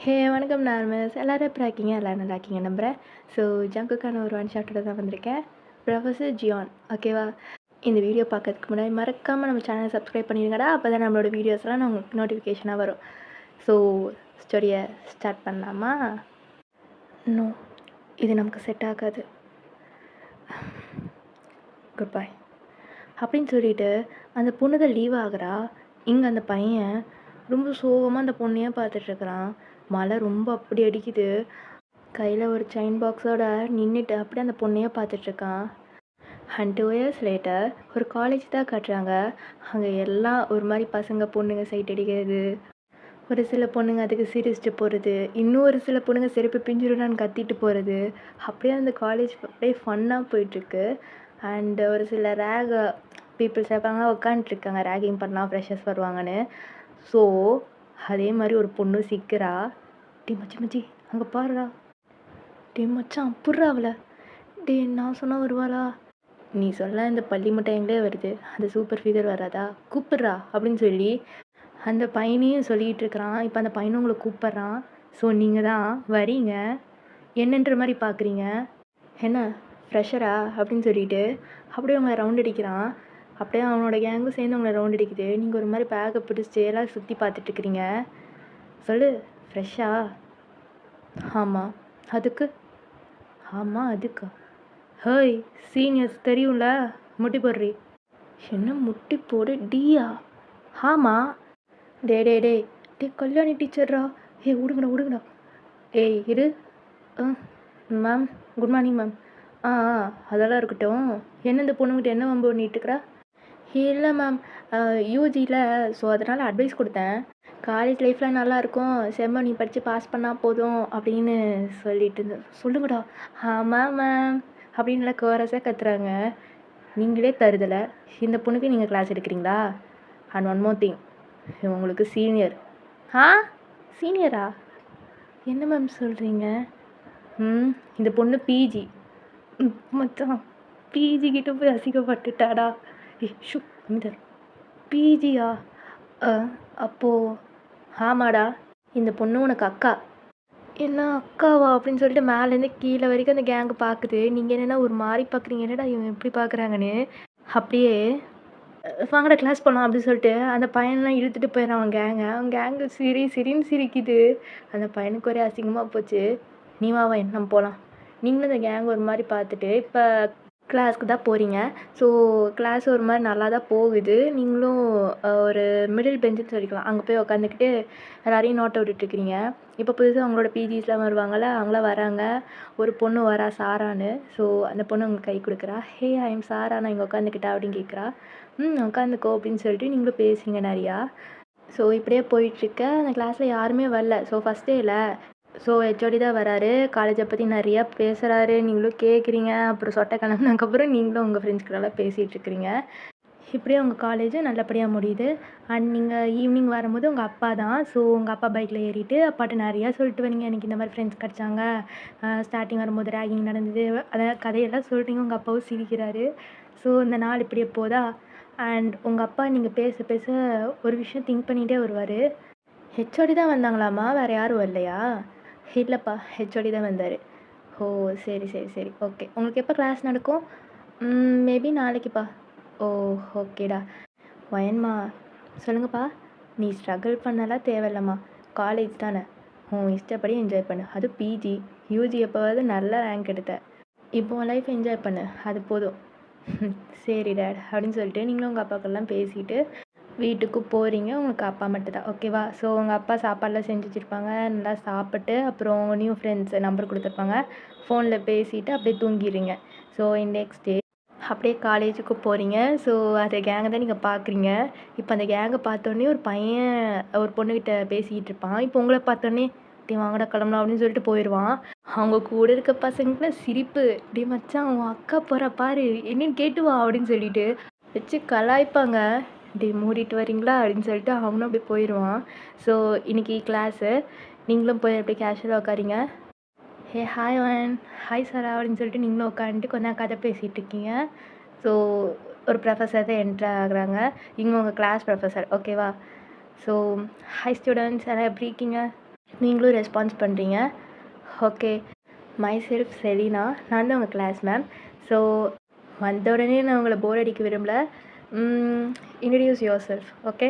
ஹே வணக்கம் நார்மல்ஸ் எல்லாரும் எப்படி இருக்கீங்க? எல்லாரும் நல்லா இருக்கீங்க நம்புகிறேன். ஸோ ஜங்குக்கான ஒரு ஒன் ஷாட்டோட தான் வந்திருக்கேன். ப்ரொஃபஸர் ஜியான் ஓகேவா? இந்த வீடியோ பார்க்கறதுக்கு முன்னாடி மறக்காமல் நம்ம சேனலை சப்ஸ்கிரைப் பண்ணிடுங்கடா. அப்போ தான் நம்மளோட வீடியோஸ்லாம் உங்களுக்கு நோட்டிஃபிகேஷனாக வரும். ஸோ ஸ்டோரியை ஸ்டார்ட் பண்ணலாமா? நோ, இது நமக்கு செட் ஆகாது. குட் பை அப்படின்னு சொல்லிட்டு அந்த பொண்ணு தான் லீவ் ஆகுறா. இங்கே அந்த பையன் ரொம்ப சோகமாக அந்த பொண்ணையே பார்த்துட்ருக்குறான். மழை ரொம்ப அப்படி அடிக்குது. கையில் ஒரு செயின் பாக்ஸோட நின்றுட்டு அப்படியே அந்த பொண்ணையே பார்த்துட்ருக்கான். அண்ட் 2 இயர்ஸ் லேட்டர் ஒரு காலேஜ் தான் காட்டுறாங்க. அங்கே எல்லாம் ஒரு மாதிரி பசங்க பொண்ணுங்க சைட் அடிக்கிறது, ஒரு சில பொண்ணுங்க அதுக்கு சிரிச்சுட்டு போகிறது, இன்னும் ஒரு சில பொண்ணுங்க செருப்பு பிஞ்சிருடான்னு கத்திட்டு போகிறது. அப்படியே அந்த காலேஜ் அப்படியே ஃபன்னாக போயிட்டுருக்கு. அண்டு ஒரு சில ரேக் பீப்புள்ஸ் இருப்பாங்க, உட்காந்துட்ருக்காங்க ரேகிங் பண்ணலாம் ஃப்ரெஷர்ஸ் வருவாங்கன்னு. ஸோ அதே மாதிரி ஒரு பொண்ணு சிக்கிறா. டே மச்சி மச்சி அங்கே பாருடா. டே மச்சான் அப்புட்றா அவளை. டே நான் சொன்னால் வருவாளா? நீ சொல்ல இந்த பள்ளி மிட்டாய்ங்களே வருது, அந்த சூப்பர் ஃபிகர் வராதா? கூப்பிட்றா அப்படின்னு சொல்லி அந்த பையனையும் சொல்லிகிட்டு இருக்கிறான். இப்போ அந்த பையனும் உங்களை கூப்பிட்றான். ஸோ நீங்கள் தான் வரீங்க என்னன்ற மாதிரி பார்க்குறீங்க. என்ன ஃப்ரெஷரா அப்படின்னு சொல்லிட்டு அப்படியே அவங்களை ரவுண்ட் அடிக்கிறான். அப்படியே அவனோட கேங்கும் சேர்ந்து அவங்கள ரவுண்ட் அடிக்குது. நீங்கள் ஒரு மாதிரி பேக்கை பிடிச்சி எல்லாம் சுற்றி பார்த்துட்ருக்குறீங்க. சொல்லு, ஃப்ரெஷ்ஷா? ஆமாம். அதுக்கு? ஆமாம் அதுக்கா? ஹேய் சீனியர்ஸ் தெரியும்ல, முட்டி போடுறி. என்ன முட்டி போடு டியா? ஆமாம். டே டே டே டே கல்யாணி டீச்சர்ரா. ஏய் விடுங்கடா விடுங்கடா. ஏய் இரு. Ma'am good morning ma'am. அதெல்லாம் இருக்கட்டும். என்ன இந்த பொண்ணுங்கிட்ட என்ன வம்பு பண்ணிட்டுருக்குறா? இல்லை மேம், யூஜியில் ஸோ அதனால் அட்வைஸ் கொடுத்தேன். காலேஜ் லைஃப்லாம் நல்லாயிருக்கும், செம்ம நீ படித்து பாஸ் பண்ணால் போதும் அப்படின்னு சொல்லிட்டு இருந்தேன். சொல்லுங்கடா. ஆமாம் மேம் அப்படின்லாம் கோரஸாக கத்துறாங்க. நீங்களே தருதலை, இந்த பொண்ணுக்கு நீங்கள் கிளாஸ் எடுக்கிறீங்களா? அண்ட் ஒன் மோர் திங், உங்களுக்கு சீனியர். சீனியரா? என்ன மேம் சொல்கிறீங்க? இந்த பொண்ணு பிஜி. மச்சான் பிஜி கிட்ட போய் அசிங்கப்பட்டுட்டாடா. ஷூ மிதர். பிஜியா? அப்போது ஆமாடா, இந்த பொண்ணு உனக்கு அக்கா. என்ன அக்காவா அப்படின்னு சொல்லிட்டு மேலேருந்து கீழே வரைக்கும் அந்த கேங்கு பார்க்குது. நீங்கள் என்னென்னா ஒரு மாதிரி பார்க்குறீங்க, என்னடா இவன் எப்படி பார்க்குறாங்கன்னு. அப்படியே வாங்கடா கிளாஸ் போகலாம் அப்படின்னு சொல்லிட்டு அந்த பையனெலாம் இழுத்துட்டு போயிடறான். அவன் கேங்கு சிரின்னு சிரிக்குது. அந்த பையனுக்கு ஒரே அசிங்கமாக போச்சு. நீ வா நம்ம போகலாம். நீங்களும் இந்த கேங் ஒரு மாதிரி பார்த்துட்டு இப்போ கிளாஸ்க்கு தான் போகிறீங்க. ஸோ கிளாஸ் ஒரு மாதிரி நல்லா தான் போகுது. நீங்களும் ஒரு மிடில் பெஞ்சுன்னு சொல்லிக்கலாம், அங்கே போய் உக்காந்துக்கிட்டு எல்லாரையும் நோட்டை விட்டுட்ருக்கிறீங்க. இப்போ புதுசாக அவங்களோட பிஜிஸ்லாம் வருவாங்கள்ல, அவங்களாம் வராங்க. ஒரு பொண்ணு வரா சாரான்னு. ஸோ அந்த பொண்ணு உங்களுக்கு கை கொடுக்குறா. ஹே ஐ எம் சாரா, நான் இங்கே உட்காந்துக்கிட்டா அப்படின்னு கேட்குறா. உட்காந்துக்கோ அப்படின்னு சொல்லிட்டு நீங்களும் பேசுங்க நிறையா. ஸோ இப்படியே போயிட்டுருக்க. அந்த கிளாஸில் யாருமே வரல. ஸோ ஃபஸ்ட் டேயில் ஸோ ஹெச்ஓடி தான் வராரு. காலேஜை பற்றி நிறையா பேசுகிறாரு. நீங்களும் கேட்குறீங்க. அப்புறம் சொட்டை கிளம்புனதுக்கப்புறம் நீங்களும் உங்கள் ஃப்ரெண்ட்ஸ்கிட்டலாம் பேசிகிட்ருக்கிறீங்க. இப்படியே உங்கள் காலேஜு நல்லபடியாக முடியுது. அண்ட் நீங்கள் ஈவினிங் வரும்போது உங்கள் அப்பா தான். ஸோ உங்கள் அப்பா பைக்கில் ஏறிட்டு அப்பாட்ட நிறையா சொல்லிட்டு வரீங்க. எனக்கு இந்த மாதிரி ஃப்ரெண்ட்ஸ் கிடச்சாங்க, ஸ்டார்டிங் வரும்போது ரேகிங் நடந்தது, அதாவது கதையெல்லாம் சொல்கிறீங்க. உங்கள் அப்பாவும் சிரிக்கிறாரு. ஸோ இந்த நாள் இப்படியே போதா. அண்ட் உங்கள் அப்பா நீங்கள் பேச பேச ஒரு விஷயம் திங்க் பண்ணிகிட்டே வருவார். ஹெச்ஓடி தான் வந்தாங்களாம்மா, வேறு யாரும் வரலையா? இல்லைப்பா, ஹெச்ஓடி தான் வந்தார். ஓ சரி சரி சரி ஓகே. உங்களுக்கு எப்போ கிளாஸ் நடக்கும்? மேபி நாளைக்குப்பா. ஓ ஓகேடா. வயன்மா சொல்லுங்கப்பா. நீ ஸ்ட்ரகிள் பண்ணலாம் தேவையில்லம்மா, காலேஜ் தானே, உன் இஷ்டப்படி என்ஜாய் பண்ணு. அது பிஜி யூஜி எப்போவாவது நல்ல ரேங்க் எடுத்த. இப்போ உன் லைஃப் என்ஜாய் பண்ணு, அது போதும். சரி டேட் அப்படின்னு சொல்லிட்டு நீங்களும் உங்கள் அப்பாக்கெல்லாம் பேசிட்டு வீட்டுக்கு போகிறீங்க. உங்களுக்கு அப்பா மட்டும்தான் ஓகேவா? ஸோ உங்கள் அப்பா சாப்பாடெலாம் செஞ்சு வச்சுருப்பாங்க. நல்லா சாப்பிட்டு அப்புறம் நியூ ஃப்ரெண்ட்ஸ் நம்பர் கொடுத்துருப்பாங்க. ஃபோனில் பேசிவிட்டு அப்படியே தூங்கிடுறீங்க. ஸோ நெக்ஸ்ட் டே அப்படியே காலேஜுக்கு போகிறீங்க. ஸோ அந்த கேங்கை தான் நீங்கள் பார்க்குறீங்க. இப்போ அந்த கேங்கை பார்த்தோன்னே ஒரு பையன் ஒரு பொண்ணுக்கிட்ட பேசிக்கிட்டு இருப்பான். இப்போ உங்களை பார்த்தோன்னே டே வாங்கடா கிளம்பலாம் அப்படின்னு சொல்லிட்டு போயிடுவான். அவங்க கூட இருக்க பசங்களுக்குலாம் சிரிப்பு. டே மச்சான் அவன் அக்கா போகிறா பாரு, என்னன்னு கேட்டு வா அப்படின்னு சொல்லிட்டு வச்சு கலாய்ப்பாங்க. டே மூடிட்டு வரீங்களா அப்படின்னு சொல்லிட்டு அவனும் அப்படியே போயிடுவான். ஸோ இன்றைக்கி கிளாஸு நீங்களும் போய் அப்படியே கேஷுவலாக உட்காரிங்க. ஹே ஹாய் ஒன், ஹாய் சாரா அப்படின்னு சொல்லிட்டு நீங்களும் உட்காந்துட்டு கொஞ்சம் கதை பேசிகிட்டு இருக்கீங்க. ஸோ ஒரு ப்ரொஃபஸர் தான் என்ட்ரு ஆகுறாங்க. இவங்க உங்கள் கிளாஸ் ப்ரொஃபஸர் ஓகேவா? ஸோ ஹாய் ஸ்டூடெண்ட்ஸ், எல்லாம் எப்படி இருக்கீங்க? நீங்களும் ரெஸ்பான்ஸ் பண்ணுறீங்க. ஓகே. Myself Selina. நான் தான் உங்கள் கிளாஸ் மேம். ஸோ வந்த உடனே நான் உங்களை போர் அடிக்க விரும்பல. Introduce your self. ஓகே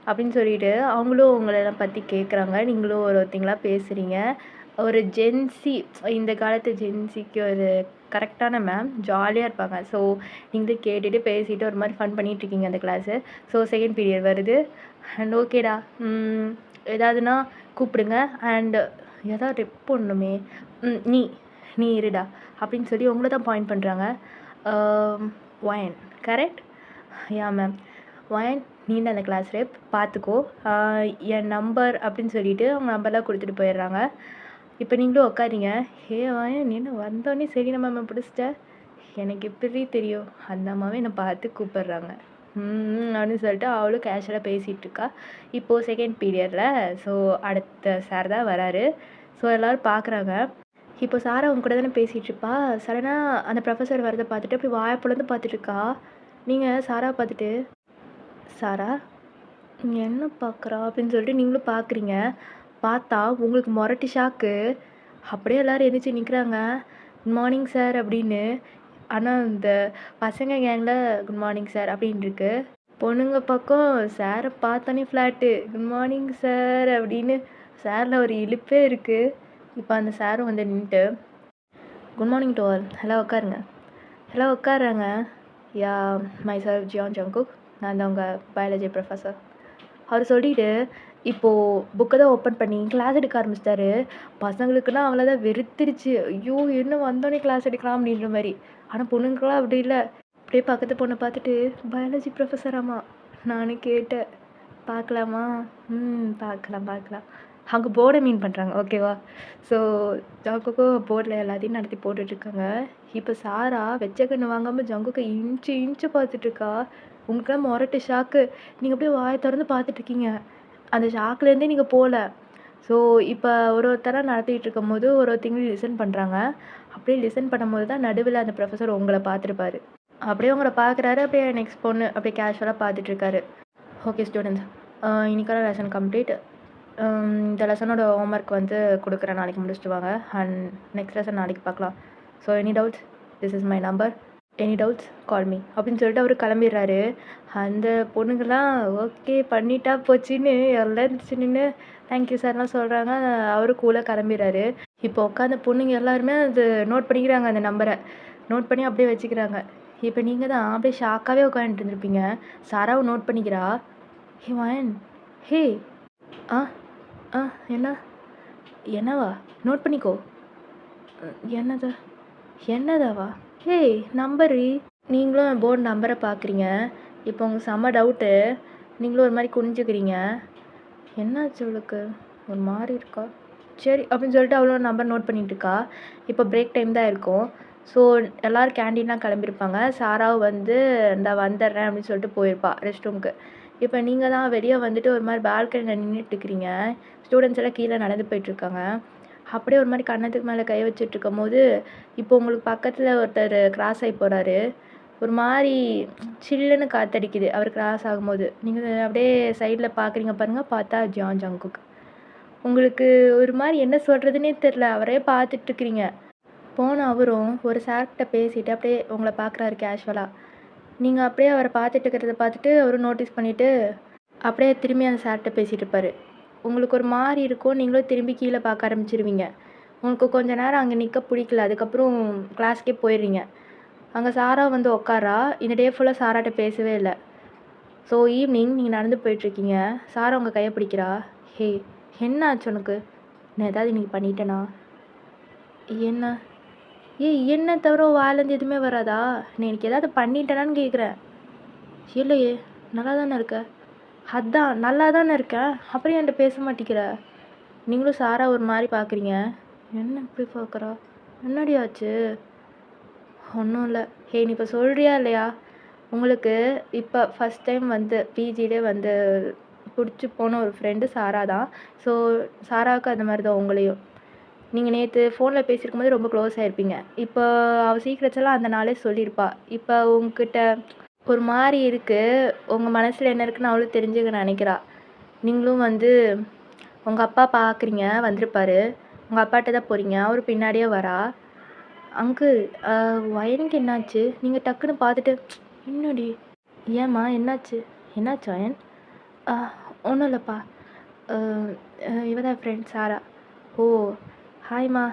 அப்படின்னு சொல்லிட்டு அவங்களும் உங்களெல்லாம் பற்றி கேட்குறாங்க. நீங்களும் ஒருத்தங்களா பேசுகிறீங்க. ஒரு ஜென்சி, இந்த காலத்து ஜென்சிக்கு ஒரு கரெக்டான மேம், ஜாலியாக இருப்பாங்க. ஸோ நீங்களே கேட்டுட்டு பேசிட்டு ஒரு மாதிரி ஃபன் பண்ணிகிட்ருக்கீங்க அந்த கிளாஸு. ஸோ செகண்ட் பீரியட் வருது. அண்ட் ஓகேடா, ஏதாவதுன்னா கூப்பிடுங்க. அண்டு ஏதாவது ரெப் பண்ணணுமே, நீ நீ இருடா அப்படின்னு சொல்லி உங்களை தான் பாயிண்ட் பண்ணுறாங்க. Wine correct? Yeah ma'am. Wine, நீ தான் அந்த கிளாஸ் ரெப், பார்த்துக்கோ. என் நம்பர் அப்படின்னு சொல்லிட்டு அவங்க நம்பர்லாம் கொடுத்துட்டு போயிடுறாங்க. இப்போ நீங்களும் உட்காரிங்க. ஒயன், நீ என்ன வந்தோடனே சரி நம்ம மேம் பிடிச்சிட்ட? எனக்கு எப்படி தெரியும்? அந்த அம்மாவே என்னை பார்த்து கூப்பிட்றாங்க அப்படின்னு சொல்லிட்டு அவளும் கேஷுவலாக பேசிகிட்டு இருக்கா. இப்போது செகண்ட் பீரியடில் ஸோ அடுத்த சார் தான் வராரு. ஸோ எல்லோரும் பார்க்குறாங்க. இப்போ சாரா அவங்க கூட தானே பேசிகிட்டு இருப்பா. சடனாக அந்த ப்ரொஃபஸர் வரதை பார்த்துட்டு அப்படி வாய்ப்புலேருந்து பார்த்துட்ருக்கா. நீங்கள் சாரா பார்த்துட்டு, சாரா என்ன பார்க்குறா அப்படின்னு சொல்லிட்டு நீங்களும் பார்க்குறீங்க. பார்த்தா உங்களுக்கு மொரட்டு ஷாக்கு. அப்படியே எல்லோரும் எழுந்திரிச்சு நிற்கிறாங்க. குட் மார்னிங் சார் அப்படின்னு. ஆனால் இந்த பசங்க கேங்கில் குட் மார்னிங் சார் அப்படின்னு இருக்கு. பொண்ணுங்க பக்கம் சாரை பார்த்தோன்னே ஃப்ளாட்டு, குட் மார்னிங் சார் அப்படின்னு. சாரில் ஒரு இழுப்பே இருக்குது. இப்போ அந்த சாரும் வந்து நின்றுட்டு, குட் மார்னிங் டு ஆல், எல்லாம் உட்காருங்க. எல்லாம் உட்காருறாங்க. யா, மை செல்ஃப் ஜியான் ஜங்குக். நான் தான் உங்கள் பயாலஜி ப்ரொஃபஸர். அவர் சொல்லிவிட்டு இப்போது புக்கை தான் ஓப்பன் பண்ணி கிளாஸ் எடுக்க ஆரம்பிச்சிட்டாரு. பசங்களுக்குன்னா அவங்கள தான் வெறுத்துருச்சு. ஐயோ, என்ன வந்தோடனே கிளாஸ் எடுக்கலாம் அப்படின்ற மாதிரி. ஆனால் பொண்ணுங்களாம் அப்படி இல்லை. அப்படியே பக்கத்து பொண்ணை பார்த்துட்டு, பயாலஜி ப்ரொஃபஸராம்மா. நானும் கேட்டேன், பார்க்கலாமா? பார்க்கலாம். அங்கே போர்டை மீன் பண்ணுறாங்க, ஓகேவா? ஸோ ஜங்குக்கோ போர்டில் எல்லாத்தையும் நடத்தி போட்டுட்ருக்காங்க. இப்போ சாரா வெச்ச கண்ணு வாங்காமல் ஜங்குக்கை இன்ச்சு பார்த்துட்ருக்கா. உங்களுக்குலாம் மொரட்டு ஷாக்கு. நீங்கள் அப்படியே வாயை திறந்து பார்த்துட்ருக்கீங்க. அந்த ஷாக்லேருந்தே நீங்கள் போகல. ஸோ இப்போ ஒருத்தராக நடத்திக்கிட்டு இருக்கும்போது ஒருத்தங்களும் லிசன் பண்ணுறாங்க. அப்படியே லிசன் பண்ணும்போது தான் நடுவில் அந்த ப்ரொஃபஸர் உங்களை பார்த்துருப்பாரு. அப்படியே உங்களை பார்க்குறாரு. அப்படியே நெக்ஸ்ட் பொண்ணு அப்படியே கேஷுவலாக பார்த்துட்ருக்காரு. ஓகே ஸ்டூடெண்ட்ஸ், இன்னைக்கான லெசன் கம்ப்ளீட். இந்த லெசனோட ஹோம்ஒர்க் வந்து கொடுக்குறேன், நாளைக்கு முடிச்சுட்டு வாங்க. அண்ட் நெக்ஸ்ட் லெசன் நாளைக்கு பார்க்கலாம். So any doubts, this is my number, any doubts call me அப்படின்னு சொல்லிட்டு அவர் கிளம்பிடுறாரு. அந்த பொண்ணுங்கள்லாம் ஓகே பண்ணிட்டா போச்சுன்னு எல்லாம் இருந்துச்சு நின்று தேங்க்யூ சார்லாம் சொல்கிறாங்க. அவரும் கூலாக கிளம்பிடுறாரு. இப்போ உட்காந்த பொண்ணுங்க எல்லாருமே அது நோட் பண்ணிக்கிறாங்க, அந்த நம்பரை நோட் பண்ணி அப்படியே வச்சுக்கிறாங்க. இப்போ நீங்கள் தான் அப்படியே ஷாக்காகவே உட்காந்துட்டு இருந்திருப்பீங்க. சாராவும் நோட் பண்ணிக்கிறா. ஹே வாயன், ஹே ஆ ஆ என்னவா? நோட் பண்ணிக்கோ. என்னதாவா? ஹே நம்பரு. நீங்களும் போர்டு நம்பரை பார்க்குறீங்க. இப்போ உங்கள் செம்ம டவுட்டு. நீங்களும் ஒரு மாதிரி குனிஞ்சுக்கிறீங்க. என்னாச்சு அவளுக்கு? ஒரு மாதிரி இருக்கா. சரி அப்படின்னு சொல்லிட்டு அவ்வளோ நம்பர் நோட் பண்ணிகிட்டு இருக்கா. இப்போ பிரேக் டைம் தான் இருக்கும். ஸோ எல்லோரும் கேண்டீன்லாம் கிளம்பியிருப்பாங்க. சாராவும் வந்து இந்த வந்துடுறேன் அப்படின்னு சொல்லிட்டு போயிருப்பா ரெஸ்ட் ரூமுக்கு. இப்போ நீங்கள் தான் வெளியே வந்துட்டு ஒரு மாதிரி பால்கனியில் நின்றுட்டுருக்கிறீங்க. ஸ்டூடெண்ட்ஸ் எல்லாம் கீழே நடந்து போயிட்டுருக்காங்க. அப்படியே ஒரு மாதிரி கன்னத்துக்கு மேலே கை வச்சுட்ருக்கும் போது இப்போ உங்களுக்கு பக்கத்தில் ஒருத்தர் கிராஸ் ஆகி போகிறாரு. ஒரு மாதிரி சில்லுன்னு காற்றடிக்குது அவர் கிராஸ் ஆகும்போது. நீங்கள் அப்படியே சைடில் பார்க்குறீங்க பாருங்கள். பார்த்தா ஜியான் ஜங்குக். உங்களுக்கு ஒரு மாதிரி என்ன சொல்கிறதுனே தெரில. அவரே பார்த்துட்ருக்குறீங்க. போன அவரும் ஒரு சார்கிட்ட பேசிட்டு அப்படியே உங்களை பார்க்குறாரு கேஷுவலாக. நீங்கள் அப்படியே அவரை பார்த்துட்டு இருக்கிறத பார்த்துட்டு அவரும் நோட்டீஸ் பண்ணிவிட்டு அப்படியே திரும்பி அந்த சார்கிட்ட பேசிகிட்டு இருப்பார். உங்களுக்கு ஒரு மாதிரி இருக்கும். நீங்களும் திரும்பி கீழே பார்க்க ஆரம்பிச்சிருவீங்க. உங்களுக்கு கொஞ்சம் நேரம் அங்கே நிற்க பிடிக்கல. அதுக்கப்புறம் கிளாஸ்க்கே போயிடுறீங்க. அங்கே சாரா வந்து உட்காரா. இந்த டே ஃபுல்லாக சாராட்ட பேசவே இல்லை. ஸோ ஈவினிங் நீங்கள் நடந்து போயிட்டுருக்கீங்க. சாரா உங்கள் கையை பிடிக்கிறா. ஹே என்ன ஆச்சு உனக்கு? நான் ஏதாவது இன்னைக்கு பண்ணிட்டேனா? என்ன? என்ன தவிர வாயிலேருந்து எதுவுமே வராதா? நீ எனக்கு ஏதாவது பண்ணிட்டேனான்னு கேட்குறேன். இல்லையே, நல்லா தானே இருக்க. அதான் நல்லா தானே இருக்கேன். அப்புறம் என்கிட்ட பேச மாட்டேங்கிற. நீங்களும் சாரா ஒரு மாதிரி பார்க்குறீங்க. என்ன இப்படி பார்க்குறா? என்னடி ஆச்சு? ஒன்றும் இல்லை. ஹே நீ இப்போ சொல்கிறியா இல்லையா? உங்களுக்கு இப்போ ஃபஸ்ட் டைம் வந்து பிஜிலே வந்து பிடிச்சி போன ஒரு ஃப்ரெண்டு சாரா தான். ஸோ சாராவுக்கு அந்த மாதிரி தான் உங்களையும். நீங்கள் நேற்று ஃபோனில் பேசியிருக்கும் போது ரொம்ப க்ளோஸ் ஆகிருப்பீங்க. இப்போ அவள் சீக்ரெட்ஸ் எல்லாம் அந்த நாளே சொல்லியிருப்பா. இப்போ உங்ககிட்ட ஒரு மாதிரி இருக்குது. உங்கள் மனசில் என்ன இருக்குன்னு அவளும் தெரிஞ்சுக்க நினைக்கிறா. நீங்களும் வந்து உங்கள் அப்பா பார்க்குறீங்க வந்திருப்பாரு. உங்கள் அப்பாட்ட தான் போகிறீங்க. அவர் பின்னாடியே வரா. அங்கிள் வயனுக்கு என்னாச்சு? நீங்கள் டக்குன்னு பார்த்துட்டு என்னடி? ஏம்மா என்னாச்சு? என்னாச்சு வயன்? ஒன்றும் இல்லைப்பா. இவ தான் ஃப்ரெண்ட் சாரா. ஓ ஹாய்மா.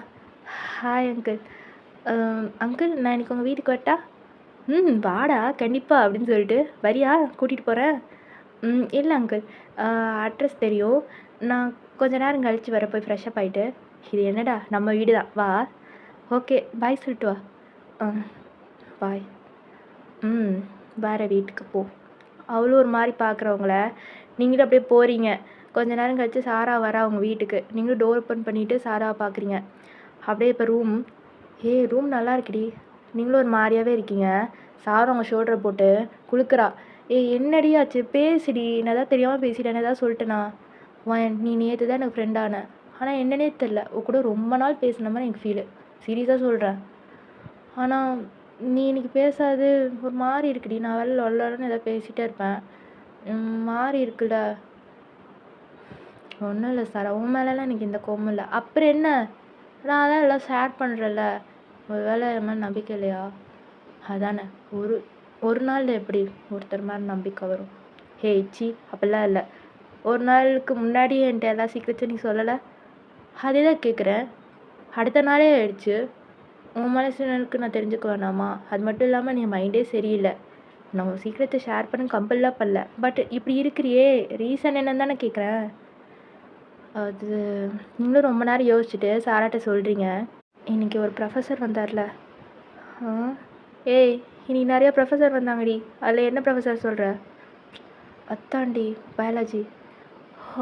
Hi uncle. அங்கிள் நான் இன்னைக்கு உங்கள் வீட்டுக்கு வரட்டா? வாடா கண்டிப்பாக அப்படின்னு சொல்லிட்டு வரியா கூட்டிகிட்டு போகிறேன். இல்லை அங்கிள், அட்ரஸ் தெரியும். நான் கொஞ்ச நேரம் கழித்து வர போய் ஃப்ரெஷ்அப் ஆகிட்டு. இது என்னடா நம்ம வீடு தான் வா. ஓகே பாய் சொல்லிட்டு வா. பாய். வேறு வீட்டுக்கு போ. அவளும் ஒரு மாதிரி பார்க்குறவங்கள நீங்களும் அப்படியே போகிறீங்க. கொஞ்ச நேரம் கழித்து சாரா வரா அவங்க வீட்டுக்கு. நீங்களும் டோர் ஓப்பன் பண்ணிவிட்டு சாராவை பார்க்குறீங்க. அப்படியே இப்போ ரூம் நல்லா இருக்குடி. நீங்களும் ஒரு மாதிரியாகவே இருக்கீங்க. சாரா அவங்க ஷோல்டரை போட்டு குளுக்குறா. என்னடி ஆச்சு? பேசுடி. நான் தான் தெரியாமல் பேசிட்டேன். ஏதாவது சொல்லிட்டேனா? நீ நேற்று தான் எனக்கு ஃப்ரெண்டான. ஆனால் என்னன்னே தெரில, கூட ரொம்ப நாள் பேசின மாதிரி எனக்கு ஃபீலு. சீரியஸாக சொல்கிறேன். ஆனால் நீ இன்னைக்கு பேசாது ஒரு மாதிரி இருக்குடி. நான் வேலை லொல்லன்னு ஏதாவது பேசிகிட்டே இருப்பேன். மாறி இருக்குல்ல. ஒன்றும் இல்லை சார், உன் மேலெலாம் எனக்கு எந்த கோபமும் இல்லை. அப்புறம் என்ன, நான் தான் எல்லாம் ஷேர் பண்ணுறேன்ல. ஒரு வேளை என் மேலே நம்பிக்கை இல்லையா? அதானே. ஒரு நாள் எப்படி ஒருத்தர் மேலே நம்பிக்கை வரும்? சி அப்படிலாம் இல்லை. ஒரு நாளுக்கு முன்னாடி என்கிட்ட எல்லா சீக்கிரத்தையும் நீ சொல்லலை. அதே தான் கேட்குறேன். அடுத்த நாளே ஆயிடுச்சு. உன் மனசுக்கு நான் தெரிஞ்சுக்க வேணாமா? அது மட்டும் இல்லாமல் நீ மைண்டே சரியில்லை. நான் உன் சீக்கிரத்தை ஷேர் பண்ண கம்பல்லாம் பண்ணல. பட் இப்படி இருக்கிறியே, ரீசன் என்னன்னு தானே கேட்குறேன். அது நீங்களும் ரொம்ப நேரம் யோசிச்சுட்டு சாராட்ட சொல்கிறீங்க. இன்றைக்கி ஒரு ப்ரொஃபஸர் வந்தார்ல. இன்னைக்கு நிறையா ப்ரொஃபஸர் வந்தாங்கடி. அதில் என்ன ப்ரொஃபஸர் சொல்கிற? அத்தாண்டி பயாலஜி.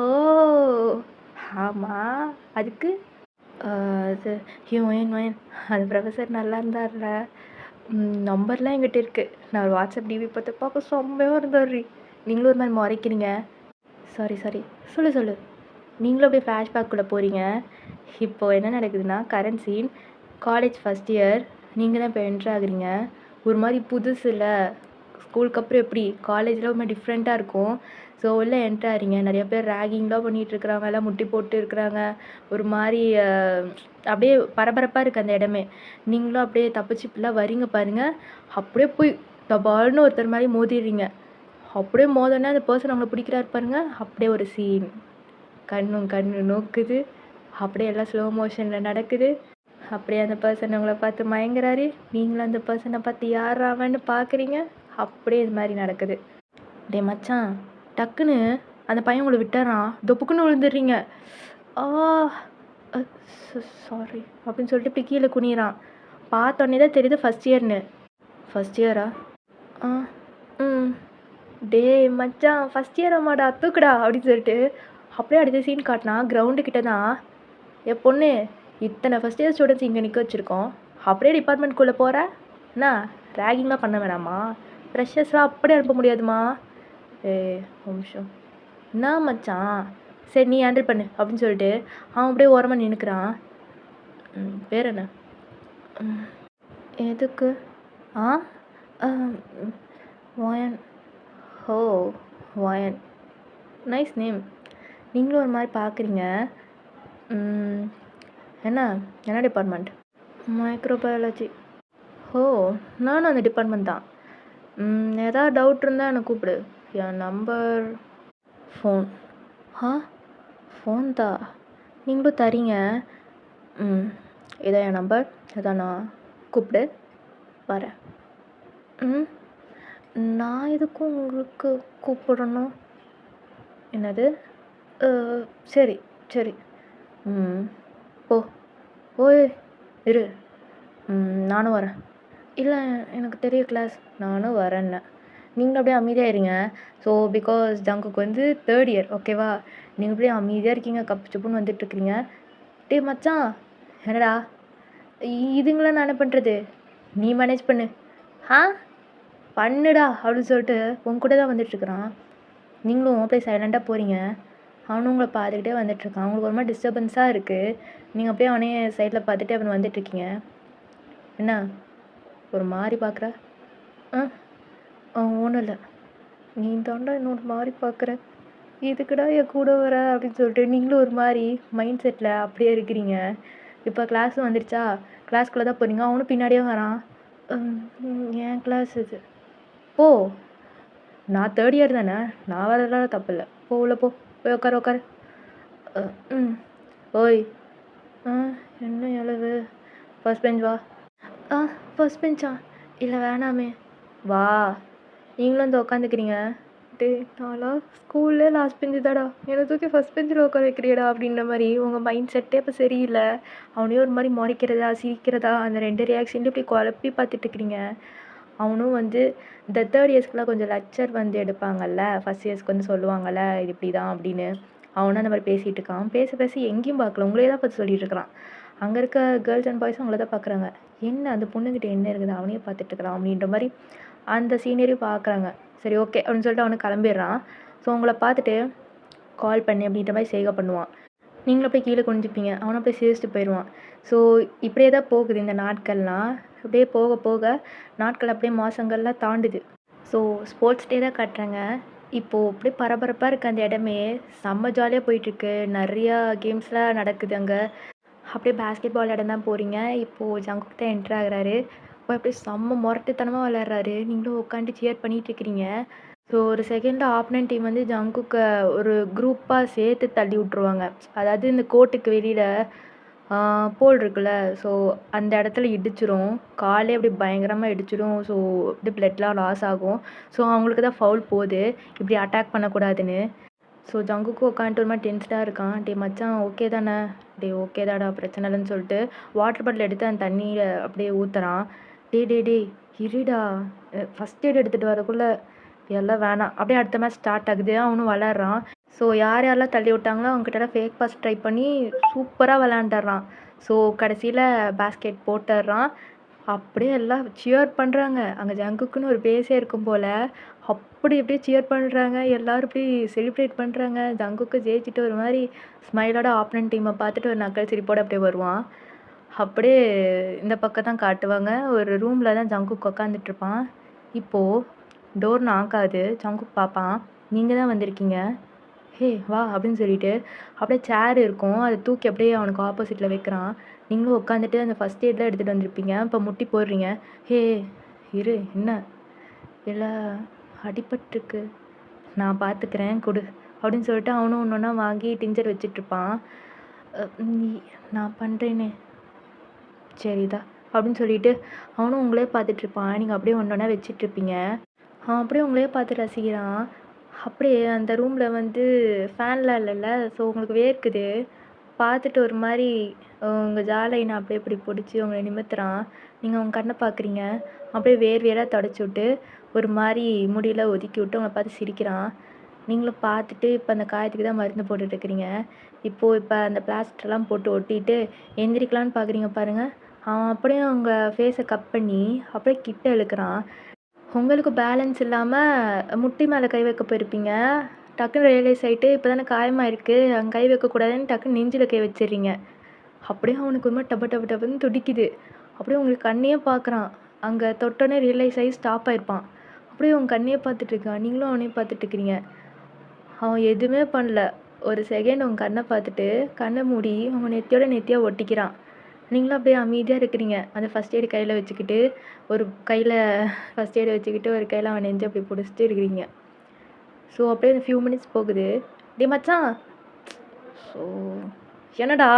ஓ ஆமாம், அதுக்கு அது வயன் அது ப்ரொஃபஸர் நல்லா இருந்தார்ல. நம்பர்லாம் என்கிட்ட இருக்குது. நான் ஒரு வாட்ஸ்அப் டிவி பார்க்க செம்மையாக இருந்தார். நீங்களும் ஒரு மாதிரி முறைக்கிறீங்க. சாரி சொல்லு. நீங்களும் அப்படியே ஃப்ளாஷ்பேக்குள்ளே போகிறீங்க. இப்போது என்ன நடக்குதுன்னா, current scene college first year. நீங்கள் தான் இப்போ என்ட்ரு ஆகுறீங்க. ஒரு மாதிரி புதுசு இல்லை. ஸ்கூலுக்கு அப்புறம் எப்படி காலேஜில் ஒரு மாதிரி டிஃப்ரெண்ட்டாக இருக்கும். ஸோ உள்ளே என்ட்ரு ஆகிறீங்க. நிறைய பேர் ரேகிங்லாம் பண்ணிகிட்ருக்குறாங்க, எல்லாம் முட்டி போட்டு இருக்கிறாங்க. ஒரு மாதிரி அப்படியே பரபரப்பாக இருக்குது அந்த இடமே. நீங்களும் அப்படியே தப்பிச்சு இப்படிலாம் வரீங்க பாருங்கள். அப்படியே போய் டபால்னு ஒருத்தர் மாதிரி மோதிடுறீங்க. அப்படியே மோதனா அந்த பர்சன் அவங்களை பிடிக்கிறாரு பாருங்க. அப்படியே ஒரு சீன். கண்ணு நோக்குது. அப்படியே எல்லாம் ஸ்லோ மோஷனில் நடக்குது. அப்படியே அந்த பர்சன் உங்களை பார்த்து மயங்குறாரு. நீங்களும் அந்த பர்சனை பார்த்து யார் அவன்னு பார்க்குறீங்க. அப்படியே இது மாதிரி நடக்குது. டே மச்சான், டக்குன்னு அந்த பையன் உங்களை விட்டுறான். தொப்புக்குன்னு விழுந்துடுறீங்க. சாரி அப்படின்னு சொல்லிட்டு இப்படி கீழே குனிறான். பார்த்தோன்னே தான் தெரியுது ஃபஸ்ட் இயர்னு. ஃபஸ்ட் இயரா? டே மச்சான், ஃபஸ்ட் இயர் அம்மாடா தூக்குடா அப்படின்னு சொல்லிட்டு அப்படியே அடுத்த சீன் காட்டினா கிரவுண்டுக்கிட்ட தான். என் பொண்ணு, இத்தனை ஃபஸ்ட் இயர் ஸ்டூடெண்ட்ஸ் இங்கே நிற்க வச்சுருக்கோம். அப்படியே டிபார்ட்மெண்ட்குள்ளே போகிற என்ன? ரேகிங்லாம் பண்ண வேணாமா? ஃப்ரெஷர்ஸ்லாம் அப்படியே அனுப்ப முடியாதுமா? ஒரு நிமிஷம். என்ன மச்சான், சரி நீ ஹேண்டில் பண்ணு அப்படின்னு சொல்லிட்டு அவன் அப்படியே ஓரமாக நின்றுக்கிறான். பேர் என்ன? எதுக்கு? வயன். ஓ வயன், நைஸ் நேம். நீங்களும் ஒரு மாதிரி பார்க்குறீங்க. என்ன டிபார்ட்மெண்ட்? மைக்ரோபயாலஜி. ஓ நானும் அந்த டிபார்ட்மெண்ட் தான். ஏதாவது டவுட் இருந்தால் எனக்கு கூப்பிடு. என் நம்பர், ஃபோன் தான் நீங்களும் தரீங்க. இதான் என் நம்பர். இதான் நான் கூப்பிடு, வரேன். நான் எதுக்கும் உங்களுக்கு கூப்பிடணும்? என்னது? சரி போ. ஓய் இரு, நானும் வரேன். இல்லை எனக்கு தெரியும் கிளாஸ், நானும் வரேன்ன. நீங்களும் அப்படியே அமைதியாக இருங்க. ஸோ பிகாஸ் ஜங்குக்கு வந்து 3rd இயர், ஓகேவா? நீங்கள் அப்படியே அமைதியாக இருக்கீங்க, கப்பு சுப்புன்னு வந்துட்டுருக்கீங்க. டே மச்சான், என்னடா இதுங்களாம் நான் என்ன பண்ணுறது? நீ மேனேஜ் பண்ணு. பண்ணுடா அப்படின்னு சொல்லிட்டு உன் கூட தான் வந்துட்டுருக்குறான். நீங்களும் அப்படியே சைலண்ட்டாக போகிறீங்க. அவனும் உங்களை பார்த்துக்கிட்டே வந்துட்டுருக்கான். அவங்களுக்கு ஒரு மாதிரி டிஸ்டர்பன்ஸாக இருக்குது. நீங்கள் அப்படியே அவனே சைடில் பார்த்துட்டு அவன் வந்துட்டுருக்கீங்க. என்ன ஒரு மாதிரி பார்க்குற? ஒன்றும் இல்லை. நீ தாண்டா இன்னொரு மாதிரி பார்க்குற. எதுக்குடா என் கூட வர அப்படின்னு சொல்லிட்டு நீங்களும் ஒரு மாதிரி மைண்ட் செட்டில் அப்படியே இருக்கிறீங்க. இப்போ கிளாஸ் வந்துருச்சா, கிளாஸ்க்குள்ளே தான் போகிறீங்க. அவனும் பின்னாடியே வரான். என் கிளாஸ் இது. போ, நான் தேர்ட் இயர் தானே, நான் வரலாம் தப்பு இல்லை. போ உள்ள போ, போய் உட்காரு உட்காரு. ம் ஓய் என்ன எழுவு, ஃபர்ஸ்ட் பெஞ்ச் வா. ஃபர்ஸ்ட் பெஞ்சா? இல்லை வேணாமே. வா, நீங்களும் வந்து உட்காந்துக்கிறீங்க. டே, நான்லாம் ஸ்கூல்லே லாஸ்ட் பெஞ்சு தாடா, என்னை தூக்கி ஃபர்ஸ்ட் பெஞ்சில் உட்கார வைக்கிறியடா அப்படின்ற மாதிரி உங்கள் மைண்ட் செட்டே இப்போ சரியில்லை. அவனையும் ஒரு மாதிரி முறைக்கிறதா சிரிக்கிறதா அந்த 2 ரியாக்ஷன்லேயும் இப்படி குழப்பி பார்த்துட்டு இருக்கிறீங்க. அவனும் வந்து இந்த தேர்ட் இயர்ஸ்க்குலாம் கொஞ்சம் லெக்சர் வந்து எடுப்பாங்கல்ல, ஃபஸ்ட் இயர்ஸ்க்கு வந்து சொல்லுவாங்கள்ல இது இப்படி தான் அப்படின்னு. அவனும் அந்த மாதிரி பேசிகிட்டு இருக்கான். பேச எங்கேயும் பார்க்கல, உங்களே தான் பார்த்து சொல்லிட்டு இருக்கிறான். அங்கே இருக்க கேர்ள்ஸ் அண்ட் பாய்ஸும் அவங்கள தான் பார்க்குறாங்க. என்ன அந்த பொண்ணுக்கிட்ட என்ன இருக்குது, அவனையே பார்த்துட்டு இருக்கிறான் அப்படின்ற மாதிரி அந்த சீனியரையும் பார்க்குறாங்க. சரி ஓகே அப்படின்னு சொல்லிட்டு அவனுக்கு கிளம்பிடுறான். ஸோ உங்களை பார்த்துட்டு கால் பண்ணி அப்படின்ற மாதிரி செய்கை பண்ணுவான். நீங்களும் போய் கீழே குனிஞ்சிப்பீங்க, அவனை போய் சிரிச்சிட்டு போயிடுவான். ஸோ இப்படியே தான் போகுது இந்த நாட்கள்லாம். அப்படியே போக போக நாட்கள் அப்படியே மாதங்கள்லாம் தாண்டுது. ஸோ ஸ்போர்ட்ஸ் டே தான் காட்டுறாங்க. இப்போது அப்படியே பரபரப்பாக இருக்குது அந்த இடமே, செம்ம ஜாலியாக போயிட்டுருக்கு. நிறையா கேம்ஸ்லாம் நடக்குது அங்கே. அப்படியே பேஸ்கெட் பால் இடம் தான் போகிறீங்க. இப்போது ஜங்குக் தான் என்ட்ரு ஆகுறாரு. அப்படியே செம்ம முரட்டுத்தனமாக விளையாடுறாரு. நீங்களும் உட்காந்து சியர் பண்ணிகிட்டு இருக்கிறீங்க. ஸோ ஒரு செகண்டில் ஆப்போனன்ட் டீம் வந்து ஜங்குக்கை ஒரு குரூப்பாக சேர்த்து தள்ளி விட்ருவாங்க. அதாவது இந்த கோர்ட்டுக்கு வெளியில் போல் இருக்குல்ல, ஸோ அந்த இடத்துல இடிச்சிரும். காலே அப்படி பயங்கரமாக இடிச்சிடும். ஸோ அப்படியே பிளட்லாம் லாஸ் ஆகும். ஸோ அவங்களுக்கு தான் ஃபவுல் போகுது, இப்படி அட்டாக் பண்ணக்கூடாதுன்னு. ஸோ ஜங்குக்கும் உட்காந்துட்டு ஒரு மாதிரி டென்ஸ்டாக இருக்கான். டே மச்சான் ஓகே தானே, டே ஓகே தாடா பிரச்சனை இல்லைன்னு சொல்லிட்டு வாட்டர் பாட்டில் எடுத்து அந்த தண்ணியில் அப்படியே ஊற்றுறான். டே இருடா, ஃபஸ்ட் எய்ட் எடுத்துகிட்டு வரக்குள்ளே எல்லாம் வேணாம். அப்படியே அடுத்த மேட்ச் ஸ்டார்ட் ஆகுது. அவனும் விளாட்றான். ஸோ யாரெல்லாம் தள்ளி விட்டாங்களோ அவங்ககிட்டலாம் ஃபேக் பாஸ் ட்ரை பண்ணி சூப்பராக விளாண்டுறான். ஸோ கடைசியில் பேஸ்கெட் போட்டுடுறான். அப்படியே எல்லாம் சியர் பண்ணுறாங்க. அங்கே ஜங்குக்குன்னு ஒரு பேஸே இருக்கும் போல். அப்படி அப்படியே சியர் பண்ணுறாங்க. எல்லோரும் இப்படி செலிப்ரேட் பண்ணுறாங்க. ஜங்குக்கு ஜெயிச்சுட்டு ஒரு மாதிரி ஸ்மைலோட ஆப்போனன்ட் டீமை பார்த்துட்டு ஒரு நக்கல் சிரிப்போடு அப்படியே வருவான். அப்படியே இந்த பக்கம் தான் காட்டுவாங்க. ஒரு ரூமில் தான் ஜங்குக் உட்காந்துட்ருப்பான். இப்போது டோர் நாக் ஆகுது. ஜங்குக் பார்ப்பான், நீங்கள் தான் வந்திருக்கீங்க. ஹே வா அப்படின்னு சொல்லிட்டு அப்படியே சேர் இருக்கும், அதை தூக்கி அப்படியே அவனுக்கு ஆப்போசிட்டில் வைக்கிறான். நீங்களும் உட்காந்துட்டு அந்த ஃபஸ்ட் எய்ட்லாம் எடுத்துகிட்டு வந்திருப்பீங்க, இப்போ முட்டி போடுறீங்க. ஹே இரு, என்ன இல்லை அடிபட்டிருக்கு, நான் பார்த்துக்கிறேன் கொடு அப்படின்னு சொல்லிட்டு அவனும் ஒன்று ஒன்றா வாங்கி டிஞ்சர் வச்சிட்ருப்பான். நான் பண்ணுறேனே சரிதா அப்படின்னு சொல்லிட்டு அவனும் உங்களே பார்த்துட்ருப்பான். நீங்கள் அப்படியே ஒன்று ஒன்றா வச்சிட்ருப்பீங்க. அவன் அப்படியே உங்களே பார்த்து ரசிக்கிறான். அப்படியே அந்த ரூமில் வந்து ஃபேன்லாம் இல்லைல்ல, ஸோ உங்களுக்கு வேர்க்குது. பார்த்துட்டு ஒரு மாதிரி உங்கள் ஜாலைனை அப்படியே இப்படி பிடிச்சி உங்களை நிமித்துறான். நீங்கள் உங்கள் கண்ணை பார்க்குறீங்க. அப்படியே வேர்வையெல்லாம் தொடச்சி விட்டு ஒரு மாதிரி முடியெல்லாம் ஒதுக்கி விட்டு உங்களை பார்த்து சிரிக்கிறான். நீங்களும் பார்த்துட்டு இப்போ அந்த காயத்துக்கு தான் மருந்து போட்டுட்ருக்கிறீங்க. இப்போ அந்த பிளாஸ்டர்லாம் போட்டு ஒட்டிட்டு எந்திரிக்கலான்னு பார்க்குறீங்க பாருங்கள். அவன் அப்படியே உங்கள் ஃபேஸை கட் பண்ணி அப்படியே கிட்ட இழுக்கிறான். உங்களுக்கு பேலன்ஸ் இல்லாமல் முட்டி மேலே கை வைக்க போயிருப்பீங்க. டக்குன்னு ரியலைஸ் ஆகிட்டு இப்போ தானே காயமாக இருக்குது, அங்கே கை வைக்கக்கூடாதுன்னு டக்குன்னு நெஞ்சில் கை வச்சிடுறீங்க. அப்படியே அவனுக்கு ஒரு மாதிரி டப்புன்னு துடிக்குது. அப்படியே உங்களுக்கு கண்ணையே பார்க்குறான். அங்கே தொட்டோன்னே ரியலைஸ் ஆகி ஸ்டாப் ஆகிருப்பான். அப்படியே உங்கள் கண்ணையே பார்த்துட்ருக்கான். நீங்களும் அவனையும் பார்த்துட்ருக்கிறீங்க. அவன் எதுவுமே பண்ணல. ஒரு செகண்ட் உங்கள் கண்ணை பார்த்துட்டு கண்ணை மூடி அவங்க நெத்தியாக ஒட்டிக்கிறான். நீங்களும் அப்படியே அமைதியாக இருக்கிறீங்க. அந்த ஃபஸ்ட் எய்டு கையில் வச்சுக்கிட்டு ஒரு கையில் ஃபஸ்ட் எய்டை வச்சுக்கிட்டு ஒரு கையில் அவன் நெஞ்சை அப்படி பிடிச்சிட்டு இருக்கிறீங்க. ஸோ அப்படியே அந்த ஃபியூ மினிட்ஸ் போகுது. டே மச்சான், ஸோ என்னடா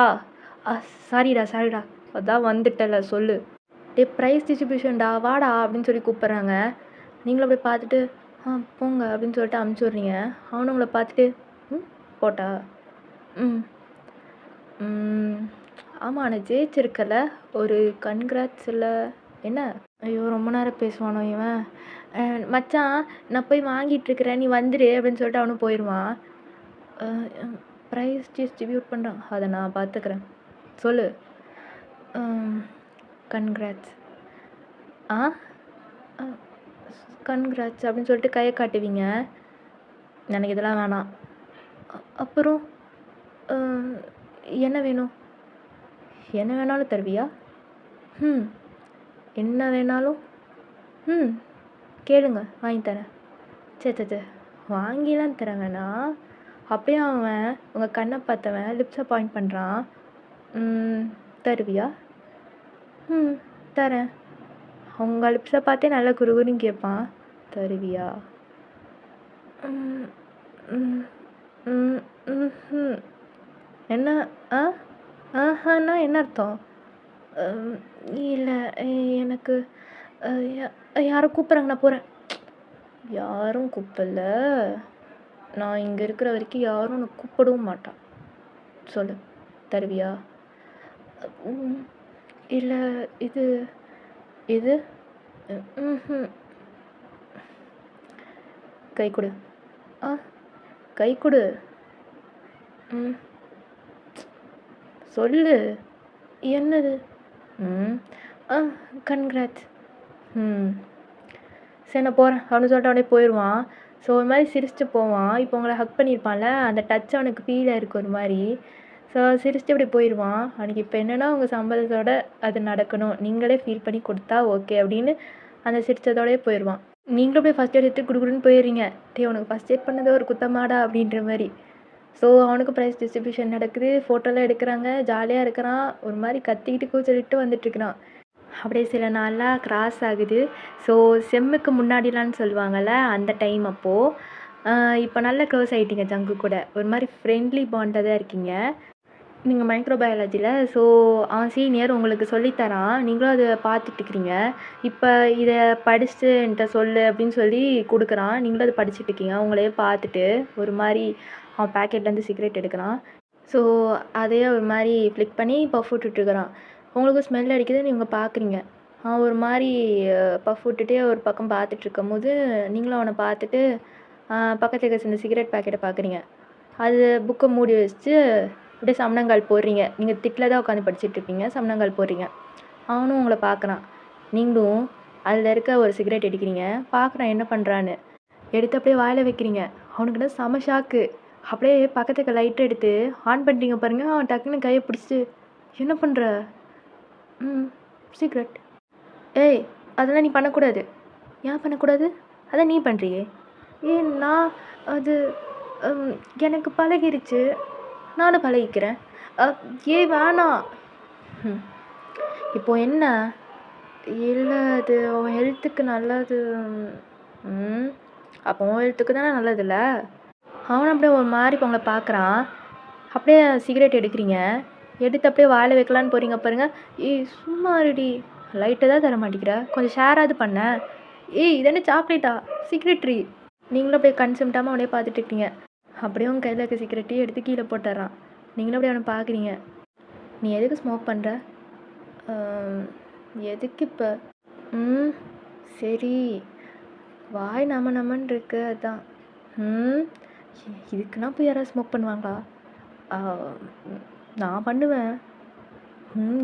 சாரிடா அதான் வந்துட்டல சொல்லு. டே ப்ரைஸ் டிஸ்ட்ரிபியூஷன்டா வாடா அப்படின்னு சொல்லி கூப்பிட்றாங்க. நீங்களும் அப்படியே பார்த்துட்டு போங்க அப்படின்னு சொல்லிட்டு அமுச்சு விட்றீங்க. அவனும் உங்களை பார்த்துட்டு போட்டா ஆமாம் நான் ஜெயிச்சிருக்கல, ஒரு கன்க்ராட்ஸ் இல்லை என்ன? ஐயோ ரொம்ப நேரம் பேசுவானோ இவன். மச்சான் நான் போய் வாங்கிட்டுருக்கிறேன், நீ வந்துடு அப்படின்னு சொல்லிட்டு அவனும் போயிடுவான். ப்ரைஸ் டிஸ்ட்ரிபியூட் பண்ணுறான், அதை நான் பார்த்துக்கிறேன், சொல்லு. கன்க்ராட்ஸ் கன்க்ராட்ஸ் அப்படின்னு சொல்லிட்டு கையை காட்டுவீங்க. எனக்கு இதெல்லாம் வேணாம். அப்புறம் என்ன வேணும்? என்ன வேணாலும் தருவியா? என்ன வேணாலும் கேளுங்க வாங்கி தரேன். சே வாங்கிலாம் தர வேணாம், அப்படியே அவன் உங்கள் கண்ணை பார்த்தவன் லிப்ஸை பாயிண்ட் பண்ணுறான். தருவியா? ம் தரேன். உங்கள் லிப்ஸை பார்த்தே நல்லா குறுகுறுன்னு கேட்பான். தருவியா? ம் ம் ம் ம்ஹும். என்ன? ஆ ஆஹான்னா என்ன அர்த்தம்? இல்லை எனக்கு யாரோ கூப்பிட்றாங்க, நான் போகிறேன். யாரும் கூப்பிடல. நான் இங்கே இருக்கிற வரைக்கும் யாரும் உன்னை கூப்பிடவும் மாட்டான். சொல்லு, தருவியா? இல்லை இது இது ம் கை கொடு. ஆ கை கொடு. ம் சொல்லு. என்னது? ஆ கன்கிராட்ஸ். சரி நான் போகிறேன் அப்படின்னு சொல்லிட்டு அவனே போயிடுவான். ஸோ ஒரு மாதிரி சிரிச்சுட்டு போவான். இப்போ உங்களை ஹக் பண்ணியிருப்பான்ல, அந்த டச் அவனுக்கு ஃபீல் ஆயிருக்கு ஒரு மாதிரி. ஸோ சிரிச்சுட்டு இப்படி போயிடுவான். அவனுக்கு இப்போ என்னென்னா உங்கள் சம்பளத்தோட அது நடக்கணும், நீங்களே ஃபீல் பண்ணி கொடுத்தா ஓகே அப்படின்னு அந்த சிரிச்சதோடயே போயிடுவான். நீங்களும் அப்படியே ஃபஸ்ட் எய்ட் எடுத்து குடுக்குடுன்னு போயிடுறீங்க. உனக்கு ஃபஸ்ட் எய்ட் பண்ணதே ஒரு குத்தமாடா அப்படின்ற மாதிரி. ஸோ அவனுக்கு ப்ரைஸ் டிஸ்ட்ரிபியூஷன் நடக்குது, ஃபோட்டோலாம் எடுக்கிறாங்க, ஜாலியாக இருக்கிறான். ஒரு மாதிரி கத்திக்கிட்டு கூச்சலிட்டு வந்துட்டுருக்கிறான். அப்படியே சில நாளாக கிராஸ் ஆகுது. ஸோ செம்முக்கு முன்னாடிலான்னு சொல்லுவாங்கள்ல, அந்த டைம் அப்போது இப்போ நல்ல க்ளோஸ் ஆகிட்டீங்க ஜங்கு கூட. ஒரு மாதிரி ஃப்ரெண்ட்லி பாண்டாக தான் இருக்கீங்க நீங்கள் மைக்ரோபயாலஜியில். ஸோ அவன் சீனியர் உங்களுக்கு சொல்லித்தரான், நீங்களும் அதை பார்த்துட்ருக்கிறீங்க. இப்போ இதை படிச்சுட்டு என்கிட்ட சொல்லு அப்படின்னு சொல்லி கொடுக்குறான். நீங்களும் அதை படிச்சுட்டு இருக்கீங்க. உங்களையே பார்த்துட்டு ஒரு மாதிரி அவன் பேக்கெட்லேருந்து சிகரெட் எடுக்கிறான். ஸோ அதையே ஒரு மாதிரி ஃப்ளிக் பண்ணி பஃப் விட்டுட்ருக்கிறான். உங்களுக்கு ஸ்மெல் அடிக்குது, நீங்கள் பார்க்குறீங்க. அவன் ஒரு மாதிரி பஃப் விட்டுட்டே ஒரு பக்கம் பார்த்துட்ருக்கும் போது நீங்களும் அவனை பார்த்துட்டு பக்கத்தில் இருக்க இந்த சிகரெட் பேக்கெட்டை பார்க்குறீங்க. அது புக்கை மூடி வச்சுட்டு அப்படியே சமணங்கால் போடுறீங்க. நீங்கள் திட்டில் தான் உட்காந்து படிச்சுட்ருப்பீங்க, சமணங்கால் போடுறீங்க. அவனும் உங்களை பார்க்குறான். நீங்களும் அதில் இருக்க ஒரு சிகரெட் எடுக்கிறீங்க. பார்க்குறான் என்ன பண்ணுறான்னு. எடுத்து அப்படியே வாயில் வைக்கிறீங்க. அவனுக்கு என்ன செம ஷாக்கு. அப்படியே பக்கத்துக்கு லைட்டை எடுத்து ஆன் பண்ணுறீங்க பாருங்கள். அவன் டக்குன்னு கையை பிடிச்சிட்டு என்ன பண்ணுற? சீக்ரெட். ஏய் அதெல்லாம் நீ பண்ணக்கூடாது. ஏன் பண்ணக்கூடாது? அதான் நீ பண்ணுறியே. நான் அது எனக்கு பழகிருச்சு, நானும் பழகிக்கிறேன். வேணாம். இப்போ என்ன? இல்லை அது அவன் ஹெல்த்துக்கு நல்லது. அப்போ உன் ஹெல்த்துக்கு தானே நல்லதில்ல. அவன் அப்படியே ஒரு மாதிரி இப்போ உங்களை பார்க்குறான். அப்படியே சிகரெட் எடுக்கிறீங்க. எடுத்து அப்படியே வாயில் வைக்கலான்னு போகிறீங்க பாருங்கள். ஏய் சும்மா இருடி, லைட்டை தான் தர மாட்டேங்கிற, கொஞ்சம் ஷேராவது பண்ண. இது என்ன சாக்லேட்டா? சிகரெட்ரி. நீங்களும் அப்படியே கன்சம்டாமல் அப்படியே பார்த்துட்டு இருக்கீங்க. அப்படியே உங்கள் கையில் இருக்க சிகரெட்டையும் எடுத்து கீழே போட்டுறான். நீங்களும் அப்படியே அவனை பார்க்குறீங்க. நீ எதுக்கு ஸ்மோக் பண்ணுற? எதுக்கு இப்போ? சரி வாய் நம்மன்னு இருக்கு அதான். இதுக்குன்னா போய் யாராவது ஸ்மோக் பண்ணுவாங்களா? நான் பண்ணுவேன்.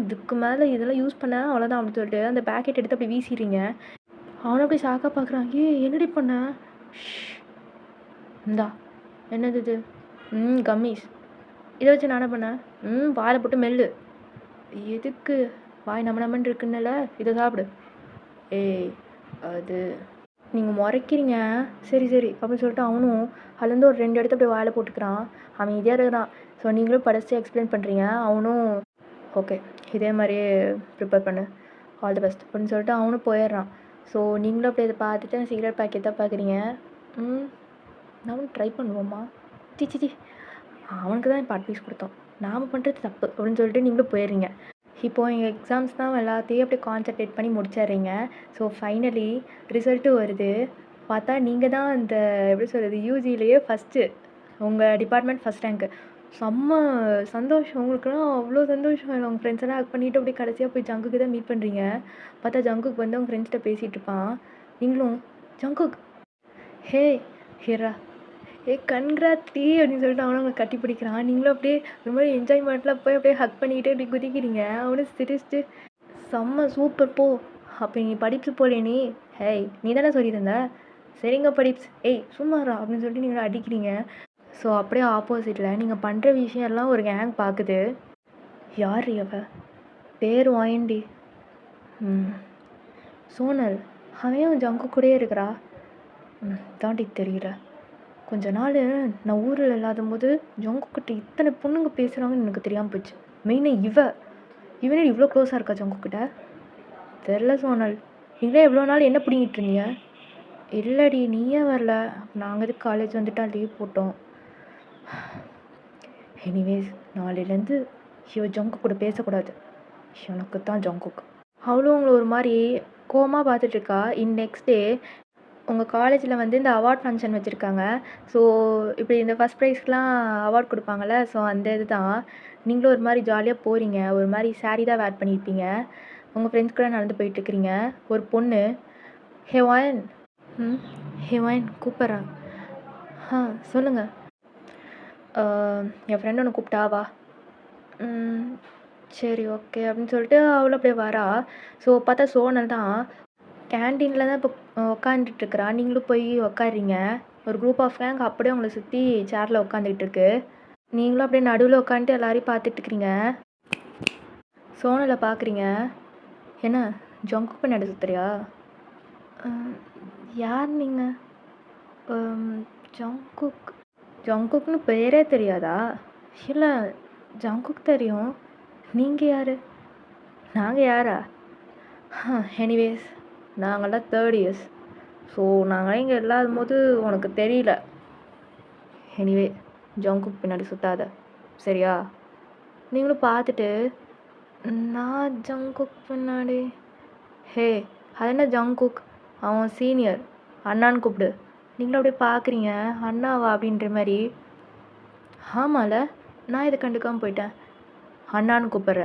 இதுக்கு மேலே இதெல்லாம் யூஸ் பண்ண அவ்வளோதான் அப்படின்னு சொல்லிட்டு அந்த பேக்கெட் எடுத்து அப்படி வீசிடுறீங்க. அவனை அப்படி ஷாக்காக பார்க்குறான். என்னடி பண்ண? இந்தா என்னது இது? கம்மீஸ். இதை வச்சு நான் என்ன பண்ணேன்? வாயில் போட்டு மெல்லு. எதுக்கு? வாய் நம்மன்னு இருக்குன்னல, இதை சாப்பிடு. ஏய் அது நீங்கள் முறைக்கிறீங்க. சரி சரி அப்படின்னு சொல்லிட்டு அவனும் அதுலேருந்து ஒரு 2 இடத்த அப்படியே வாயில் போட்டுக்கிறான். அவன் இதே இருக்கிறான். ஸோ நீங்களும் படித்து எக்ஸ்பிளைன் பண்ணுறீங்க. அவனும் ஓகே இதே மாதிரியே ப்ரிப்பேர் பண்ணு, ஆல் தி பெஸ்ட் அப்படின்னு சொல்லிட்டு அவனும் போயிடுறான். ஸோ நீங்களும் அப்படியே இதை பார்த்துட்டு சிகரெட் பேக்கெட் தான் பார்க்குறீங்க. நானும் ட்ரை பண்ணுவோம்மா. சி அவனுக்கு தான் இப்போ அட்வைஸ் கொடுத்தோம், நாம் பண்ணுறது தப்பு அப்படின்னு சொல்லிட்டு நீங்களும் போயிடுறீங்க. இப்போது எங்கள் எக்ஸாம்ஸ் தான் எல்லாத்தையும் அப்படியே கான்சன்ட்ரேட் பண்ணி முடிச்சிடுறீங்க. ஸோ ஃபைனலி ரிசல்ட்டும் வருது. பார்த்தா நீங்கள் தான் அந்த எப்படி சொல்கிறது, யூஜிலேயே ஃபஸ்ட்டு, உங்கள் டிபார்ட்மெண்ட் ஃபஸ்ட் ரேங்க்கு. செம்ம சந்தோஷம் உங்களுக்குலாம். அவ்வளோ சந்தோஷம். உங்கள் ஃப்ரெண்ட்ஸ் எல்லாம் ஹக் பண்ணிவிட்டு அப்படியே கடைசியாக போய் ஜங்குக்கு தான் மீட் பண்ணுறீங்க. பார்த்தா ஜங்குக்கு வந்து அவங்க ஃப்ரெண்ட்ஸ்கிட்ட பேசிகிட்டு இருப்பான். நீங்களும் ஜங்குக் ஹே ஹேரா கன்கிராட்லி அப்படின்னு சொல்லிட்டு அவனும் அவங்க கட்டி பிடிக்கிறான். நீங்களும் அப்படியே ரொம்ப என்ஜாய்மெண்ட்டில் போய் அப்படியே ஹக் பண்ணிக்கிட்டு அப்படி குதிக்கிறீங்க. அவனும் சிரிச்சுட்டு செம்ம சூப்பர் போ. அப்போ நீ படிப்பு போலே நீ? நீ தானே சொல்லியிருந்த. சரிங்க படிப்ஸ். சும்மாரா அப்படின்னு சொல்லிட்டு நீங்கள் அடிக்கிறீங்க. ஸோ அப்படியே ஆப்போசிட்டில் நீங்கள் பண்ணுற விஷயம் எல்லாம் ஒரு கேங் பார்க்குது. யார் அவ? பேர் வாயண்டி. சோனல். அவன் ஜங்கு கூடயே இருக்கிறா. தாண்டி தெரியல. கொஞ்ச நாள் நான் ஊரில் இல்லாதபோது ஜங்குக்கிட்ட இத்தனை பொண்ணுங்க பேசுகிறாங்கன்னு எனக்கு தெரியாமல் போச்சு. மெயினாக இவனே இவ்வளோ க்ளோஸாக இருக்கா ஜங்குக்கிட்ட? தெரில சோனல். நீங்களே எவ்வளோ நாள் என்ன பிடிங்கிட்டு இருந்தீங்க? இல்லடி, நீயே வரல. நாங்கள் எதுக்கு காலேஜ் வந்துட்டா லீவ் போட்டோம். எனிவேஸ், நாளையிலேருந்து இவ ஜங்குக் கூட பேசக்கூடாது. எனக்கு தான் ஜங்குக். அவளும் உங்களை ஒரு மாதிரி கோவமாக பார்த்துட்ருக்கா. நெக்ஸ்ட் டே உங்கள் காலேஜில் வந்து இந்த அவார்ட் ஃபங்க்ஷன் வச்சுருக்காங்க. ஸோ இப்படி இந்த ஃபஸ்ட் ப்ரைஸ்க்கெலாம் அவார்ட் கொடுப்பாங்கள்ல, ஸோ அந்த இது தான். நீங்களும் ஒரு மாதிரி ஜாலியாக போகிறீங்க. ஒரு மாதிரி சாரீ தான் வேர் பண்ணியிருப்பீங்க. உங்கள் ஃப்ரெண்ட்ஸ் கூட நடந்து போயிட்டுருக்கிறீங்க. ஒரு பொண்ணு, ஹேவாயன். ஹேவாயன் கூப்பிட்றான். சொல்லுங்கள். என் ஃப்ரெண்டு ஒன்று கூப்பிட்டா, வா. சரி ஓகே அப்படின்னு சொல்லிட்டு அவளும் அப்படியே வரா. ஸோ பார்த்தா சோனல் தான் கேன்டீனில் தான் இப்போ உக்காந்துட்டுருக்குறா. நீங்களும் போய் உக்காடுறீங்க. ஒரு குரூப் ஆஃப் கேங் அப்படியே உங்களை சுற்றி சேரில் உட்காந்துக்கிட்டு இருக்கு. நீங்களும் அப்படியே நடுவில் உட்காந்துட்டு எல்லாரையும் பார்த்துட்ருக்குறீங்க. சோனலை பார்க்குறீங்க. என்ன ஜங்குக் பின்னாடி சுற்றுறியா? யார் நீங்கள்? ஜங்குக். ஜங்குக்னு பேரே தெரியாதா? இல்லை, ஜங்குக் தெரியும். நீங்கள் யார்? நாங்கள் யாரா? எனிவேஸ், நாங்கள்லாம் 3rd years. ஸோ நாங்கள் இங்கே இல்லாத போது உனக்கு தெரியல. எனிவே, ஜங்குக் பின்னாடி சுற்றாத, சரியா? நீங்களும் பார்த்துட்டு, நான் ஜங்குக் பின்னாடி? ஹே, அது என்ன ஜங்குக்? அவன் சீனியர், அண்ணான்னு கூப்பிடு. நீங்களும் அப்படியே பார்க்குறீங்க, அண்ணாவா அப்படின்ற மாதிரி. ஆமாம்ல, நான் இதை கண்டுக்காமல் போயிட்டேன். அண்ணான்னு கூப்பிட்ற.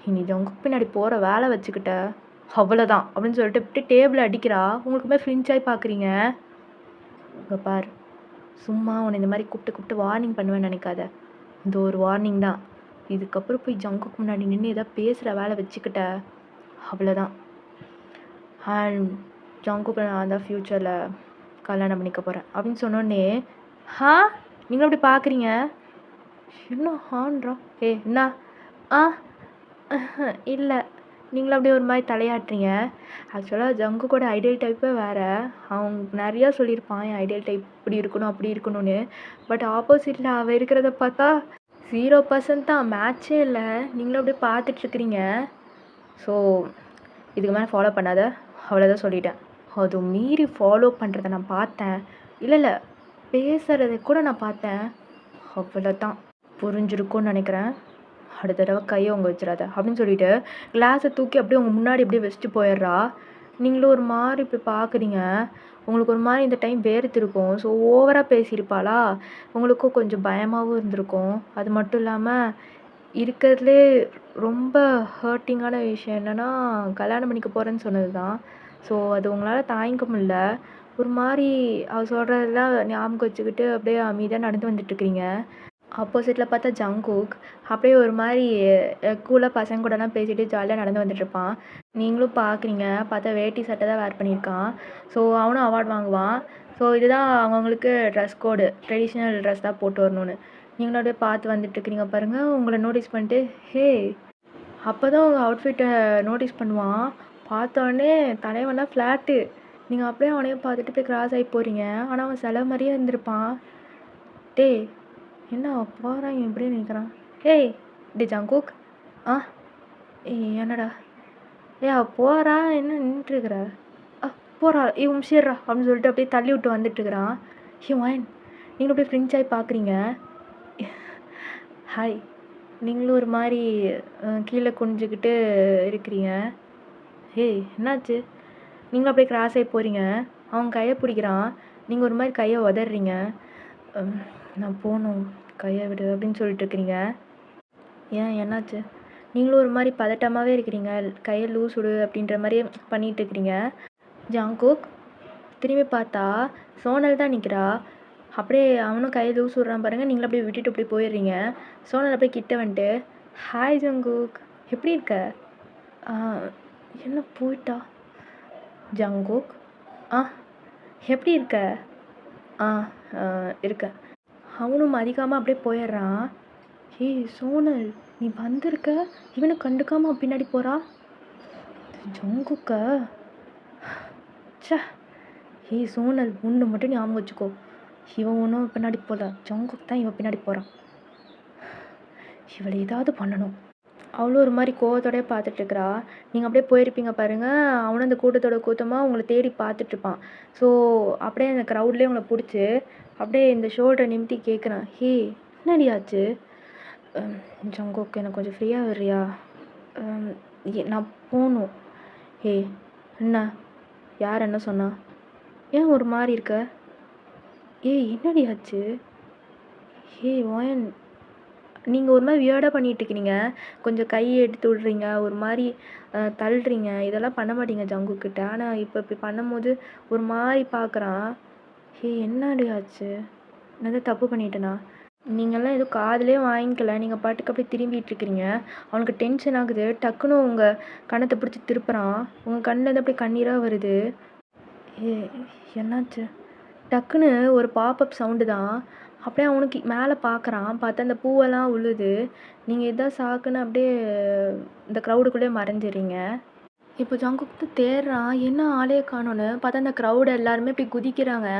இனி ஜங்குக் பின்னாடி போகிற வேலை வச்சுக்கிட்ட அவ்வளோதான் அப்படின்னு சொல்லிட்டு இப்படி டேபிள் அடிக்கிறா. உங்களுக்குமே ஃப்ளின்ச்சாகி பார்க்குறீங்க. இங்கே பார், சும்மா உன்னை இந்த மாதிரி கூப்பிட்டு வார்னிங் பண்ணுவேன்னு நினைக்காத. இந்த ஒரு வார்னிங் தான். இதுக்கப்புறம் போய் ஜங்குக் முன்னாடி நின்று எதாவது பேசுகிற வேலை வச்சுக்கிட்ட அவ்வளோதான். அண்ட் ஜங்குக்கு நான் தான் ஃப்யூச்சரில் கல்யாணம் பண்ணிக்க போகிறேன் அப்படின்னு சொன்னோடனே, நீங்கள் அப்படி பார்க்குறீங்க. என்ன ஹான்றா? என்ன? இல்லை, நீங்களும் அப்படியே ஒரு மாதிரி தலையாட்டுறீங்க. ஆக்சுவலாக ஜங்குக்கோட ஐடியல் டைப்பே வேறு. அவங்க நிறையா சொல்லியிருப்பான், என் ஐடியல் டைப் இப்படி இருக்கணும் அப்படி இருக்கணும்னு. பட் ஆப்போசிட்டில் அவள் இருக்கிறத பார்த்தா 0% தான், மேட்சே இல்லை. நீங்களும் அப்படியே பார்த்துட்ருக்குறீங்க. ஸோ இதுக்கு மேலே ஃபாலோ பண்ணாத, அவ்வளோதான் சொல்லிட்டேன். அது மீறி ஃபாலோ பண்ணுறத நான் பார்த்தேன். இல்லை, பேசுகிறத கூட நான் பார்த்தேன். அவ்வளோதான், புரிஞ்சிருக்கும்னு நினைக்கிறேன். அடுத்த தடவை கையை உங்க வச்சிடாத அப்படின்னு சொல்லிட்டு கிளாஸை தூக்கி அப்படியே உங்கள் முன்னாடி அப்படியே வச்சுட்டு போயிடுறா. நீங்களும் ஒரு மாதிரி இப்படி பார்க்குறீங்க. உங்களுக்கு ஒரு மாதிரி இந்த டைம் வேர்த்திருக்கும். ஸோ ஓவராக பேசியிருப்பாளா, உங்களுக்கும் கொஞ்சம் பயமாகவும் இருந்திருக்கும். அது மட்டும் இல்லாமல் இருக்கிறதுலே ரொம்ப ஹர்ட்டிங்கான விஷயம் என்னென்னா, கல்யாணம் பண்ணிக்க போகிறேன்னு சொன்னது தான். ஸோ அது உங்களால் தாங்கிக்க முடியல. ஒரு மாதிரி அவள் சொல்கிறதெல்லாம் ஞாபகம் வச்சுக்கிட்டு அப்படியே அமைதியாக நடந்து வந்துட்டுருக்கிறீங்க. ஆப்போசிட்டில் பார்த்தா ஜங்குக் அப்படியே ஒரு மாதிரி கூலாக பசங்க கூடலாம் பேசிட்டு ஜாலியாக நடந்து வந்துட்டுருப்பான். நீங்களும் பார்க்குறீங்க. பார்த்தா வேட்டி சட்டை தான் வேர் பண்ணியிருக்கான். ஸோ அவனும் அவார்ட் வாங்குவான். ஸோ இதுதான் அவங்கவுங்களுக்கு ட்ரெஸ் கோடு, ட்ரெடிஷ்னல் ட்ரெஸ் தான் போட்டு வரணும்னு. நீங்களும் அப்படியே பார்த்து வந்துட்டுருக்கிறீங்க பாருங்கள். உங்களை நோட்டீஸ் பண்ணிட்டு, ஹே, அப்போ தான் உங்கள் அவுட்ஃபிட்டை நோட்டீஸ் பண்ணுவான். பார்த்தோடனே தலைவனா ஃப்ளாட்டு. நீங்கள் அப்படியே அவனையும் பார்த்துட்டு போய் கிராஸ் ஆகி போகிறீங்க. ஆனால் அவன் சில மாதிரியே இருந்திருப்பான். டேய், என்ன போகிறான் இப்படியே நிற்கிறான்? ஏய் டி ஜங்குக். என்னடா? போகிறா, என்ன நின்றுட்டுருக்குற? போகிறா, உம்ஷிடுறா அப்படின்னு சொல்லிட்டு அப்படியே தள்ளி விட்டு வந்துட்டுருக்குறான். வாயன், நீங்களும் அப்படியே ஃப்ரெண்ட்ஸாகி பார்க்குறீங்க. ஹாய். நீங்களும் ஒரு மாதிரி கீழே குனிஞ்சிக்கிட்டு இருக்கிறீங்க. என்னாச்சு? நீங்களும் அப்படியே கிராஸ் ஆகி போகிறீங்க. அவன் கையை பிடிக்கிறான். நீங்கள் ஒரு மாதிரி கையை உதறீங்க. நான் போகணும், கையை விடு அப்படின்னு சொல்லிட்டு இருக்கிறீங்க. ஏன், என்னாச்சு? நீங்களும் ஒரு மாதிரி பதட்டமாகவே இருக்கிறீங்க. கையை லூஸ் விடு அப்படின்ற மாதிரியே பண்ணிகிட்டு இருக்கிறீங்க. ஜங்குக் திரும்பி பார்த்தா சோனல் தான் நிற்கிறா. அப்படியே அவனும் கையை லூஸ் விட்றான் பாருங்கள். நீங்களும் அப்படியே விட்டுட்டு அப்படியே போயிடுறீங்க. சோனல் அப்படியே கிட்ட வந்துட்டு, ஹாய் ஜங்குக், எப்படி இருக்க? என்ன போயிட்டா? ஜங்குக், எப்படி இருக்க? இருக்க. அவனும் மதிக்காமல் அப்படியே போயிடுறான். சோனல், நீ வந்திருக்க, இவனை கண்டுக்காமல் பின்னாடி போகிறா. ஜங்குக்க சே. சோனல், ஒன்று மட்டும் ஞாபகம் வச்சுக்கோ. இவன் ஒன்றும் பின்னாடி போகல, ஜங்குக் தான் இவன் பின்னாடி போகிறான். இவளை ஏதாவது பண்ணணும். அவளும் ஒரு மாதிரி கோவத்தோடய பார்த்துட்ருக்குறா. நீங்கள் அப்படியே போயிருப்பீங்க பாருங்கள், அவனும் அந்த கூட்டத்தோட கூட்டமாக உங்களை தேடி பார்த்துட்ருப்பான். ஸோ அப்படியே அந்த க்ரௌட்லேயே உங்களை பிடிச்சி அப்படியே இந்த ஷோல்டரை நிமித்தி கேட்குறான், ஹே என்னடி ஆச்சு? ஜங்குக் எனக்கு கொஞ்சம் ஃப்ரீயாக வர்றியா? நான் போகணும். ஏய் என்ன? யார் என்ன சொன்னா? ஏன் ஒரு மாதிரி இருக்க? ஏய் என்னடி ஆச்சு? ஏய் வாயன், நீங்கள் ஒரு மாதிரி வியர்டாக பண்ணிகிட்ருக்கிறீங்க. கொஞ்சம் கையை எடுத்து விட்றீங்க, ஒரு மாதிரி தள்ளுறீங்க. இதெல்லாம் பண்ண மாட்டீங்க ஜங்குக்கிட்ட. ஆனால் இப்போ இப்படி பண்ணும்போது ஒரு மாதிரி பார்க்குறான். ஏய் என்னடி ஆச்சு? நான் எதாவது தப்பு பண்ணிட்டேனா? நீங்கள்லாம் எதுவும் காதுலேயே வாங்கிக்கல, நீங்கள் பாட்டுக்கு அப்படியே திரும்பிகிட்ருக்கிறீங்க. அவனுக்கு டென்ஷன் ஆகுது. டக்குன்னு உங்கள் கன்னத்தை பிடிச்சி திருப்புறான். உங்கள் கண்ணிலேருந்து அப்படியே கண்ணீராக வருது. ஏ என்னாச்சு? டக்குன்னு ஒரு பாப்அப் சவுண்டு தான். அப்படியே அவனுக்கு மேலே பார்க்குறான். பார்த்தா அந்த பூவெல்லாம் உழுது. நீங்கள் எதாவது சாக்குன்னு அப்படியே இந்த க்ரௌடுக்குள்ளே மறைஞ்சிடுறீங்க. இப்போ ஜங்குக் தான் தேடுறான், என்ன ஆளே காணோன்னு. பார்த்தா அந்த க்ரௌடு எல்லாருமே போய் குதிக்கிறாங்க.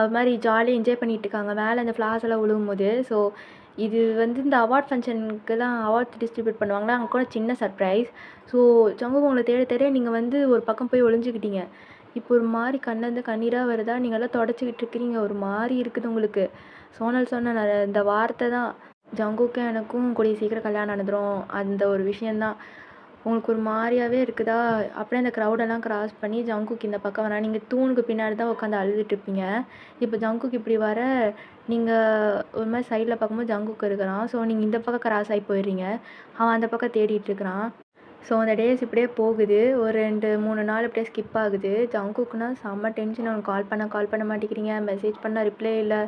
ஒரு மாதிரி ஜாலியாக என்ஜாய் பண்ணிட்டு இருக்காங்க மேலே அந்த ஃப்ளார்ஸ் எல்லாம் விழுகும்போது. ஸோ இது வந்து இந்த அவார்ட் ஃபங்க்ஷனுக்குலாம் அவார்ட் டிஸ்ட்ரிபியூட் பண்ணுவாங்களா, அங்கே கூட சின்ன சர்ப்ரைஸ். ஸோ ஜங்குக் உங்களை தேட தேட நீங்கள் வந்து ஒரு பக்கம் போய் ஒளிஞ்சுக்கிட்டீங்க. இப்போ ஒரு மாதிரி கண்ணிலேருந்து கண்ணீராக வருதா, நீங்கள் எல்லாம் தொடச்சிக்கிட்டு இருக்கிறீங்க. ஒரு மாதிரி இருக்குது உங்களுக்கு. சோனல் சொன்ன இந்த வார்த்தை தான், ஜங்குக்கும் எனக்கும் கூடிய சீக்கிரம் கல்யாணம் நடந்துடும், அந்த ஒரு விஷயந்தான். உங்களுக்கு ஒரு மாதிரியாவே இருக்குதா? அப்படியே அந்த க்ரௌடெல்லாம் கிராஸ் பண்ணி ஜங்குக் இந்த பக்கம் வரா. நீங்கள் தூணுக்கு பின்னாடி தான் உட்காந்து அழுதுட்ருப்பீங்க. இப்போ ஜங்குக் இப்படி வர, நீங்கள் ஒரு மாதிரி சைடில் பார்க்கும்போது ஜங்குக் இருக்கிறான். ஸோ நீங்கள் இந்த பக்கம் கிராஸ் ஆகி போயிடுறீங்க. அவன் அந்த பக்கம் தேடிட்டுருக்கிறான். ஸோ அந்த டேஸ் இப்படியே போகுது. ஒரு 2-3 நாள் இப்படியே ஸ்கிப் ஆகுது. ஜங்குக்குனா செம்ம டென்ஷன். அவனுக்கு கால் பண்ண மாட்டேங்கிறீங்க, மெசேஜ் பண்ணால் ரிப்ளே இல்லை.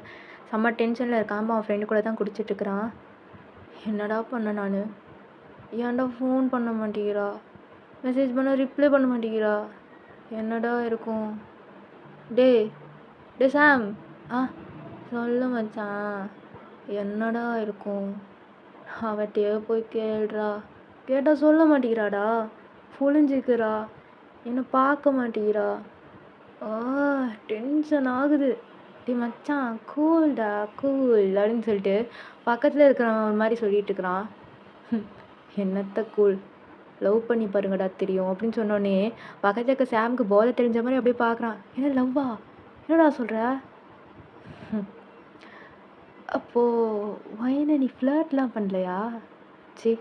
செம்ம டென்ஷனில் இருக்கான். அவன் ஃப்ரெண்டு கூட தான் குடிச்சிட்ருக்கிறான். என்னடா பண்ண நான்? ஏன்டா ஃபோன் பண்ண மாட்டேங்கிறா? மெசேஜ் பண்ணால் ரிப்ளை பண்ண மாட்டேங்கிறா? என்னடா இருக்கும்? டேய் சாம், சொல்லு மச்சான், என்னடா இருக்கும்? அவட்டையே போய் கேளுடா. கேட்டால் சொல்ல மாட்டேங்கிறாடா, புழிஞ்சிக்கிறா, என்னை பார்க்க மாட்டேங்கிறா. டென்ஷன் ஆகுது. டேய் மச்சான் கூல்டா கூல் அப்படின்னு சொல்லிட்டு பக்கத்தில் இருக்கிறவன் ஒரு மாதிரி சொல்லிட்டு இருக்கிறான். என்னத்த கூல், லவ் பண்ணி பாருங்கடா தெரியும் அப்படின்னு சொன்னோடனே பக்கத்தில் இருக்க சாமுக்கு போதை தெரிஞ்ச மாதிரி அப்படியே பார்க்குறான். என்ன லவ்வா? என்னடா சொல்கிற? அப்போது வயனை நீ ஃப்ளர்ட்லாம் பண்ணலையா? சரி,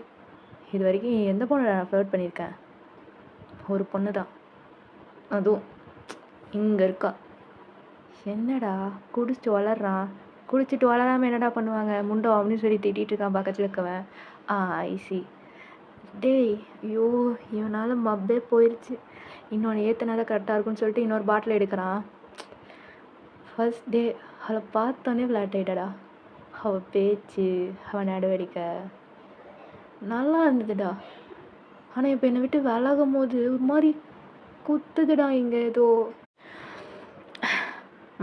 இது வரைக்கும் எந்த பொண்ணை நான் ஃப்ளர்ட் பண்ணியிருக்கேன்? ஒரு பொண்ணு தான், அதுவும் இங்கே இருக்கா. என்னடா குடிச்சிட்டு வளர்றான்? குடிச்சிட்டு வளராமல் என்னடா பண்ணுவாங்க முண்டோ அப்படின்னு சொல்லி திட்டிகிட்டு இருக்கான் பக்கத்தில் இருக்கவன். ஐசி. டேய் ஐயோ, இவனால் மப்பே போயிடுச்சு. இன்னொன்று ஏற்றினா தான் கரெக்டாக இருக்குன்னு சொல்லிட்டு இன்னொரு பாட்டில் எடுக்கிறான். ஃபர்ஸ்ட் டே அவளை பார்த்தோன்னே ஃப்ளாட் ஆகிட்டடா. அவள் பேச்சு, அவன் நடவடிக்கை நல்லா இருந்ததுடா. ஆனால் இப்போ என்னை விட்டு விலகும் போது ஒரு மாதிரி குத்துதுடா. இங்கே ஏதோ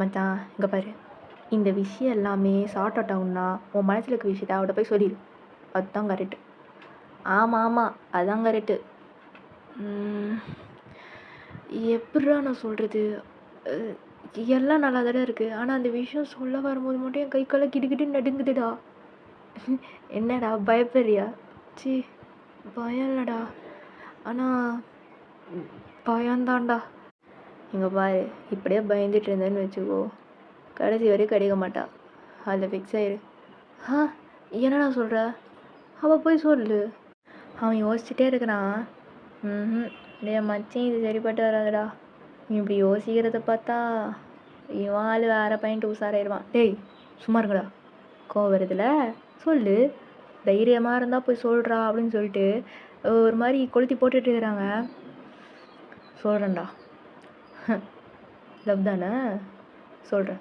மச்சான் இங்கே பாரு, இந்த விஷயம் எல்லாமே சார்ட் அவுட் ஆகும்னா உன் மனசில் இருக்க விஷயத்த அவட்ட போய் சொல்லிடு. அதுதான் கரெக்டு. ஆமாம் அதுதான் கரெக்டு. எப்படிடா நான் சொல்கிறது? எல்லாம் நல்லா தானே இருக்குது, ஆனால் அந்த விஷயம் சொல்ல வரும்போது மட்டும் என் கை காலை கிடுக்கிட்டு நடுங்குதுடா. என்னடா பயப்படுறியா? சி பயம் இல்லைடா, ஆனால் பயந்தான்டா. இங்கே பாரு, இப்படியே பயந்துட்டு இருந்தேன்னு வச்சுக்கோ, கடைசி வரைக்கும் கிடைக்க மாட்டா. அதில் ஃபிக்ஸ் ஆயிரு. என்னடா சொல்கிற? அவள் போய் சொல்லு. அவன் யோசிச்சுட்டே இருக்கிறான். டேய் மச்சான், இது சரிப்பட்டு வராதுடா. நீ இப்படி யோசிக்கிறத பார்த்தா இவன் ஆள் வேற பையன்ட்டு உசாராயிடுவான். டேய் சும்மா இருங்கடா, கோவம் வருதுல, சொல்லு, தைரியமாக இருந்தால் போய் சொல்கிறா அப்படின்னு சொல்லிட்டு ஒரு மாதிரி கொளுத்தி போட்டுட்டு இருக்கிறாங்க. சொல்கிறேன்டா, லவ் தானே, சொல்கிறேன்,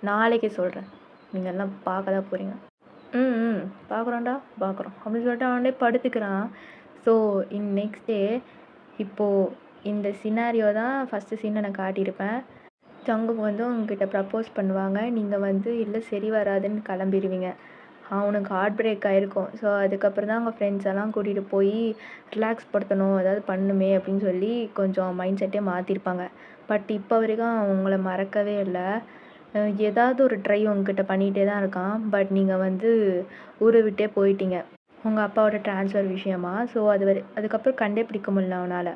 நாளைக்கே சொல்கிறேன், நீங்கள் எல்லாம் பார்க்க தான் போகிறீங்க. பார்க்குறோம்டா பார்க்குறோம் அப்படின்னு சொல்லிட்டு அவனே படுத்துக்கிறான். ஸோ நெக்ஸ்ட் டே இப்போது இந்த சினாரியோ தான் ஃபஸ்ட்டு சீனை நான் காட்டியிருப்பேன். ஜங்குக் வந்து உங்ககிட்ட ப்ரப்போஸ் பண்ணுவாங்க. நீங்கள் வந்து இல்லை சரி வராதுன்னு கிளம்பிடுவீங்க. அவனுக்கு ஹார்ட் பிரேக் ஆகிருக்கும். ஸோ அதுக்கப்புறம் தான் அவங்க ஃப்ரெண்ட்ஸ் எல்லாம் கூட்டிகிட்டு போய் ரிலாக்ஸ் படுத்தணும், ஏதாவது பண்ணுமே அப்படின்னு சொல்லி கொஞ்சம் மைண்ட் செட்டே மாற்றிருப்பாங்க. பட் இப்போ வரைக்கும் அவங்கள மறக்கவே இல்லை. ஏதாவது ஒரு ட்ரை உங்ககிட்ட பண்ணிகிட்டே தான் இருக்கான். பட் நீங்கள் வந்து ஊரை விட்டே போயிட்டீங்க உங்கள் அப்பாவோட ட்ரான்ஸ்ஃபர் விஷயமா. ஸோ அதுக்கப்புறம் கண்டே பிடிக்க முடியல அவனால்.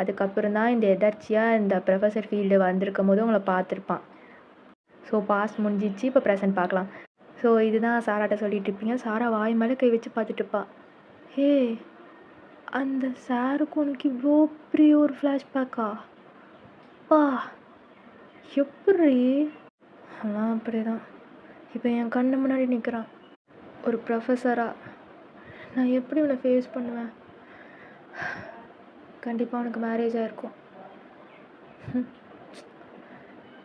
அதுக்கப்புறம் தான் இந்த எதர்ச்சியாக இந்த ப்ரொஃபஸர் ஃபீல்டு வந்திருக்கும் போது உங்களை பார்த்துருப்பான். ஸோ பாஸ்ட் முடிஞ்சிச்சு, இப்போ ப்ரெசன்ட் பார்க்கலாம். ஸோ இதுதான் சாராட்ட சொல்லிட்டு இருப்பீங்க. சாரா வாய் மேலே கை வச்சு பார்த்துட்ருப்பா. ஹே, அந்த சாருக்கு உனக்கு இவ்வளோ பெரிய ஒரு ஃப்ளாஷ்பேக்கா? பா, எப்படி? அதெல்லாம் அப்படிதான். இப்போ என் கண்ணு முன்னாடி நிற்கிறான் ஒரு ப்ரொஃபஸராக. நான் எப்படி உன்னை ஃபேஸ் பண்ணுவேன்? கண்டிப்பாக உனக்கு மேரேஜ் ஆகிருக்கும்.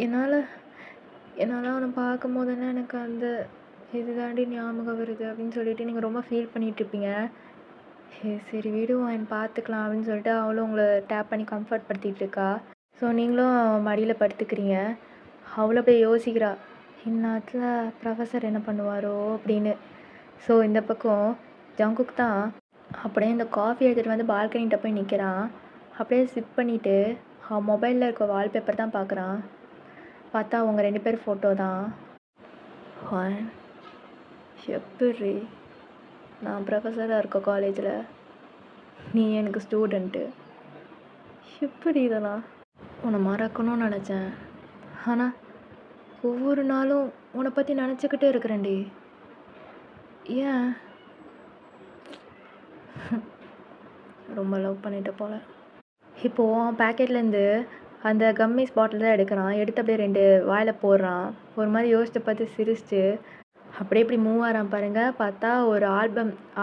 என்னால் அவனை பார்க்கும் போதுன்னா எனக்கு அந்த இதுதாண்டி ஞாபகம் வருது அப்படின்னு சொல்லிட்டு நீங்கள் ரொம்ப ஃபீல் பண்ணிகிட்ருப்பீங்க. சரி விடுவோம், என் பார்த்துக்கலாம் அப்படின்னு சொல்லிட்டு அவளும் உங்களை டேப் பண்ணி கம்ஃபர்ட் படுத்திகிட்டு இருக்கா. ஸோ நீங்களும் மடியில் படுத்துக்கிறீங்க. அவளை அப்படியே யோசிக்கிறா, இந்நேரத்தில் ப்ரொஃபஸர் என்ன பண்ணுவாரோ அப்படின்னு. ஸோ இந்த பக்கம் ஜங்குக்கு தான் அப்படியே இந்த காஃபி எடுத்துகிட்டு வந்து பால்கனிகிட்ட போய் நிற்கிறான். அப்படியே சிப் பண்ணிவிட்டு அவன் மொபைலில் இருக்க வால்பேப்பர் தான் பார்க்குறான். பார்த்தா அவங்க 2 பேர் ஃபோட்டோ தான். எப்படி நான் ப்ரொஃபஸராக இருக்க காலேஜில், நீ எனக்கு ஸ்டூடெண்ட்டு, எப்படி இதெல்லாம்? உன்னை மறக்கணும்னு நினச்சேன், ஆனால் ஒவ்வொரு நாளும் உன்னை பற்றி நினச்சிக்கிட்டே இருக்கிறேன்டி. ஏன்? ரொம்ப லவ் பண்ணிட்ட போல. இப்போது அவன் பேக்கெட்லேருந்து அந்த கம்மிஸ் பாட்டில் தான் எடுக்கிறான். எடுத்து அப்படியே 2 வாயில் போடுறான். ஒரு மாதிரி யோசித்து பார்த்து சிரிச்சிட்டு அப்படியே இப்படி மூவ் ஆகிறான் பாருங்கள். பார்த்தா ஒரு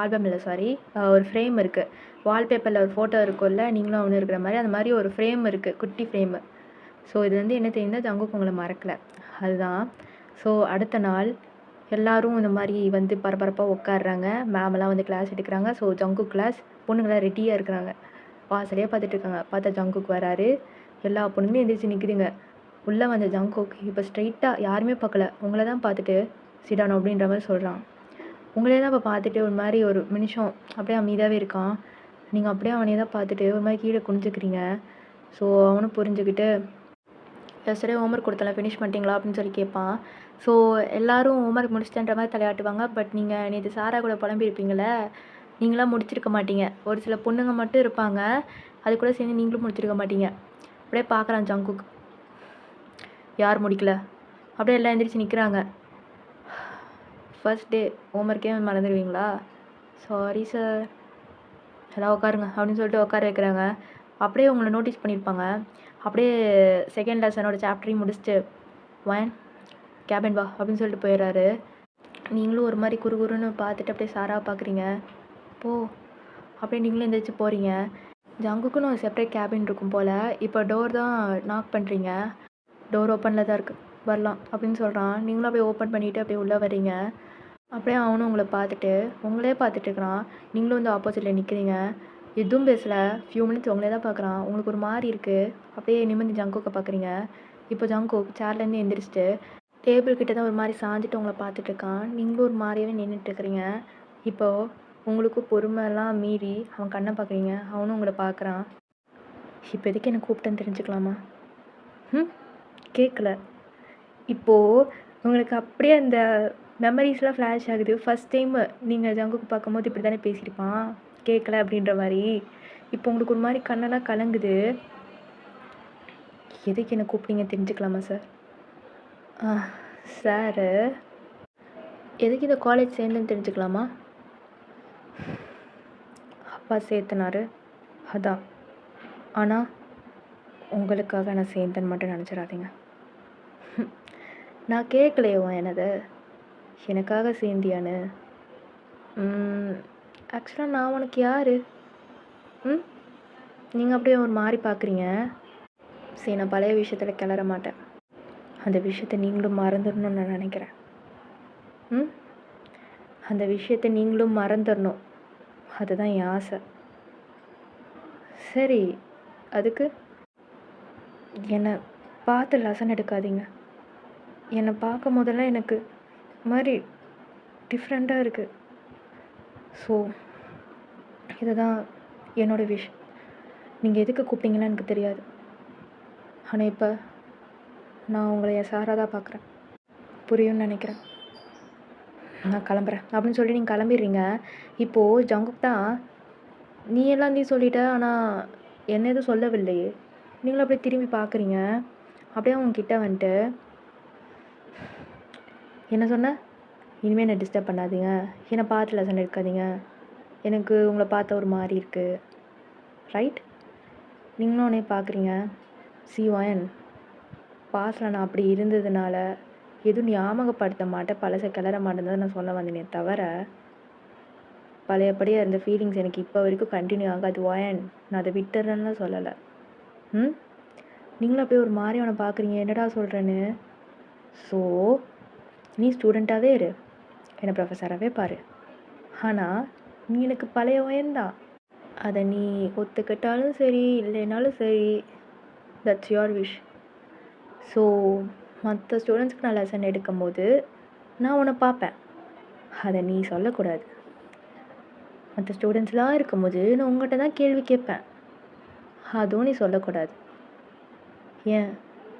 ஆல்பம் இல்லை சாரி, ஒரு ஃப்ரேம் இருக்குது. வால்பேப்பரில் ஒரு ஃபோட்டோ இருக்கும்ல, நீங்களும் அவனு இருக்கிற மாதிரி, அந்த மாதிரி ஒரு ஃப்ரேம் இருக்குது, குட்டி ஃப்ரேமு. ஸோ இது வந்து என்ன தெரியுதா, ஜங்குக் உங்களை மறக்கலை, அதுதான். ஸோ அடுத்த நாள் எல்லோரும் இந்த மாதிரி வந்து பரபரப்பாக உட்காடுறாங்க. மேமெல்லாம் வந்து கிளாஸ் எடுக்கிறாங்க. ஸோ ஜங்குக் கிளாஸ், பொண்ணுங்களாம் ரெடியாக இருக்கிறாங்க. வாசலையே பார்த்துட்டு இருக்காங்க. பார்த்தா ஜங்குக் வராரு. எல்லா பொண்ணுங்களும் எந்திரிச்சு நிற்குதுங்க. உள்ளே வந்த ஜங்குக் இப்போ ஸ்ட்ரைட்டாக யாருமே பார்க்கல, உங்களை தான் பார்த்துட்டு சிடானோ அப்படின்ற மாதிரி சொல்கிறான். உங்களே தான் இப்போ பார்த்துட்டு ஒரு மாதிரி ஒரு நிமிஷம் அப்படியே அமைதியாகவே இருக்கான். நீங்கள் அப்படியே அவனே தான் பார்த்துட்டு ஒரு மாதிரி கீழே குனிஞ்சுக்கிறீங்க. ஸோ அவனும் புரிஞ்சுக்கிட்டு, எஸ்டர்டே ஹோம்ஒர்க் கொடுத்தலாம் ஃபினிஷ் பண்ணிட்டீங்களா அப்படின்னு சொல்லி கேட்பான். ஸோ எல்லோரும் ஹோம்ஒர்க் முடிச்சிட்டேன்ற மாதிரி தலையாட்டுவாங்க. பட் நீங்கள் நேற்று சாரா கூட புலம்பியிருப்பீங்களே, நீங்களாம் முடிச்சிருக்க மாட்டீங்க. ஒரு சில பொண்ணுங்க மட்டும் இருப்பாங்க, அது கூட சேர்ந்து நீங்களும் முடிச்சிருக்க மாட்டீங்க. அப்படியே பார்க்குறான் ஜங்குக், யார் முடிக்கல. அப்படியே எல்லாம் எழுந்திரிச்சு நிற்கிறாங்க. ஃபர்ஸ்ட் டே ஹோம்ஒர்க்கே மறந்துடுவீங்களா? சாரி சார், எல்லாம் உட்காருங்க அப்படின்னு சொல்லிட்டு உட்கார வைக்கிறாங்க. அப்படியே உங்களை நோட்டீஸ் பண்ணியிருப்பாங்க. அப்படியே செகண்ட் லெசனோட சாப்டரையும் முடிச்சுட்டு ஒன் கேபின் வா அப்படின்னு சொல்லிட்டு போயிடுறாரு. நீங்களும் ஒரு மாதிரி குறுகுறுன்னு பார்த்துட்டு அப்படியே சாராவை பார்க்குறீங்க. போ அப்படியே நீங்களும் எந்திரிச்சு போகிறீங்க. ஜங்குக்குன்னு ஒரு செப்பரேட் கேபின் இருக்கும் போல். இப்போ டோர் தான் நாக் பண்ணுறீங்க. டோர் ஓப்பனில் தான் இருக்குது, வரலாம் அப்படின்னு சொல்கிறான். நீங்களும் அப்படியே ஓப்பன் பண்ணிவிட்டு அப்படியே உள்ளே வரீங்க. அப்படியே அவனும் உங்களை பார்த்துட்டு உங்களே பார்த்துட்டு இருக்கிறான். நீங்களும் வந்து ஆப்போசிட்டில் நிற்கிறீங்க. எதுவும் பேசலை. ஃபியூ மினிட்ஸ் உங்களே தான் பார்க்குறான். உங்களுக்கு ஒரு மாதிரி இருக்குது. அப்படியே நிமிர்ந்து ஜங்குக்கை பார்க்குறீங்க. இப்போ ஜங்குக் சேர்லேருந்து எந்திரிச்சிட்டு டேபிள் கிட்ட தான் ஒரு மாதிரி சாஞ்சிட்டு உங்களை பார்த்துட்ருக்கான். நீங்களும் ஒரு மாதிரியாகவே நின்றுட்டுருக்கிறீங்க. இப்போது உங்களுக்கு பொறுமையெல்லாம் மீறி அவன் கண்ணை பார்க்குறீங்க. அவனும் உங்களை பார்க்குறான். இப்போ எதுக்கு என்னை கூப்பிட்டேன்னு தெரிஞ்சுக்கலாமா? கேட்கல. இப்போது உங்களுக்கு அப்படியே அந்த மெமரிஸ்லாம் ஃப்ளாஷ் ஆகுது. ஃபஸ்ட் டைம் நீங்கள் ஜங்குக்கு பார்க்கும்போது இப்படி தானே பேசியிருப்பான், கேட்கல அப்படின்ற மாதிரி. இப்போ உங்களுக்கு ஒரு மாதிரி கண்ணெல்லாம் கலங்குது. எதுக்கு என்னை கூப்பிட்டீங்க தெரிஞ்சுக்கலாமா சார்? சார், எதுக்கு இந்த காலேஜ் சேர்ந்துன்னு தெரிஞ்சுக்கலாமா? அப்பா சேர்த்துனாரு, அதான். ஆனால் உங்களுக்காக நான் சேர்ந்தேன்னு மட்டும் நினச்சிடாதீங்க. நான் கேட்கலையோ என்னது, எனக்காக சேர்ந்தியான்னு? ஆக்சுவலாக நான் உனக்கு யார்? நீங்கள் அப்படியே ஒரு மாதிரி பார்க்குறீங்க. சரி, நான் பழைய விஷயத்தில் கிளற மாட்டேன். அந்த விஷயத்தை நீங்களும் மறந்துடணும்னு நான் நினைக்கிறேன். அந்த விஷயத்தை நீங்களும் மறந்துடணும், அதுதான் என் ஆசை. சரி, அதுக்கு என்னை பார்த்து லெசன் எடுக்காதீங்க. என்னை பார்க்கும் போதெல்லாம் எனக்கு மாதிரி டிஃப்ரெண்ட்டாக இருக்குது. ஸோ இதுதான் என்னோடய விஷ். நீங்கள் எதுக்கு கூப்பிட்டீங்கன்னு எனக்கு தெரியாது. ஆனால் இப்போ நான் உங்களை என் சாராக தான் பார்க்குறேன். புரியும்னு நினைக்கிறேன். நான் கிளம்புறேன் அப்படின்னு சொல்லி நீங்கள் கிளம்பிடுறீங்க. இப்போது ஜங்குக் தான், நீ எல்லாத்தையும் சொல்லிட்ட, ஆனால் என்ன எதுவும் சொல்லவில்லையே. நீங்களும் அப்படியே திரும்பி பார்க்குறீங்க. அப்படியே அவங்க கிட்ட வந்துட்டு, என்ன சொன்ன? இனிமேல் என்னை டிஸ்டர்ப் பண்ணாதீங்க, என்னை பார்த்து லெசன் எடுக்காதீங்க, எனக்கு உங்களை பார்த்த ஒரு மாதிரி இருக்குது, ரைட்? நீங்களும் உடனே பார்க்குறீங்க. சிவாயன், பாஸில் நான் அப்படி இருந்ததுனால எதுவும் ஞாபகப்படுத்த மாட்டேன், பழசை கிளற மாட்டேன்னு தான் நான் சொல்ல வந்தேனே தவிர, பழையபடியே இருந்த ஃபீலிங்ஸ் எனக்கு இப்போ வரைக்கும் கண்டினியூ ஆகாது வாயன். நான் அதை விட்டுறேன்னு சொல்லலை. நீங்களும் அப்படியே ஒரு மாதிரி அவனை பார்க்குறீங்க, என்னடா சொல்கிறேன்னு. ஸோ நீ ஸ்டூடெண்ட்டாகவே இரு, என்னை ப்ரொஃபஸராகவே பாரு. ஆனால் நீ எனக்கு பழைய வயன்தான். அதை நீ ஒத்துக்கிட்டாலும் சரி இல்லைனாலும் சரி, தட்ஸ் யுவர் விஷ். ஸோ மற்ற ஸ்டூடெண்ட்ஸ்க்கு நான் லெசன் எடுக்கும் போது நான் உன்னை பார்ப்பேன், அதை நீ சொல்லக்கூடாது. மற்ற ஸ்டூடெண்ட்ஸ்லாம் இருக்கும்போது நான் உங்கள்கிட்ட தான் கேள்வி கேட்பேன், அதுவும் நீ சொல்லக்கூடாது. ஏன்,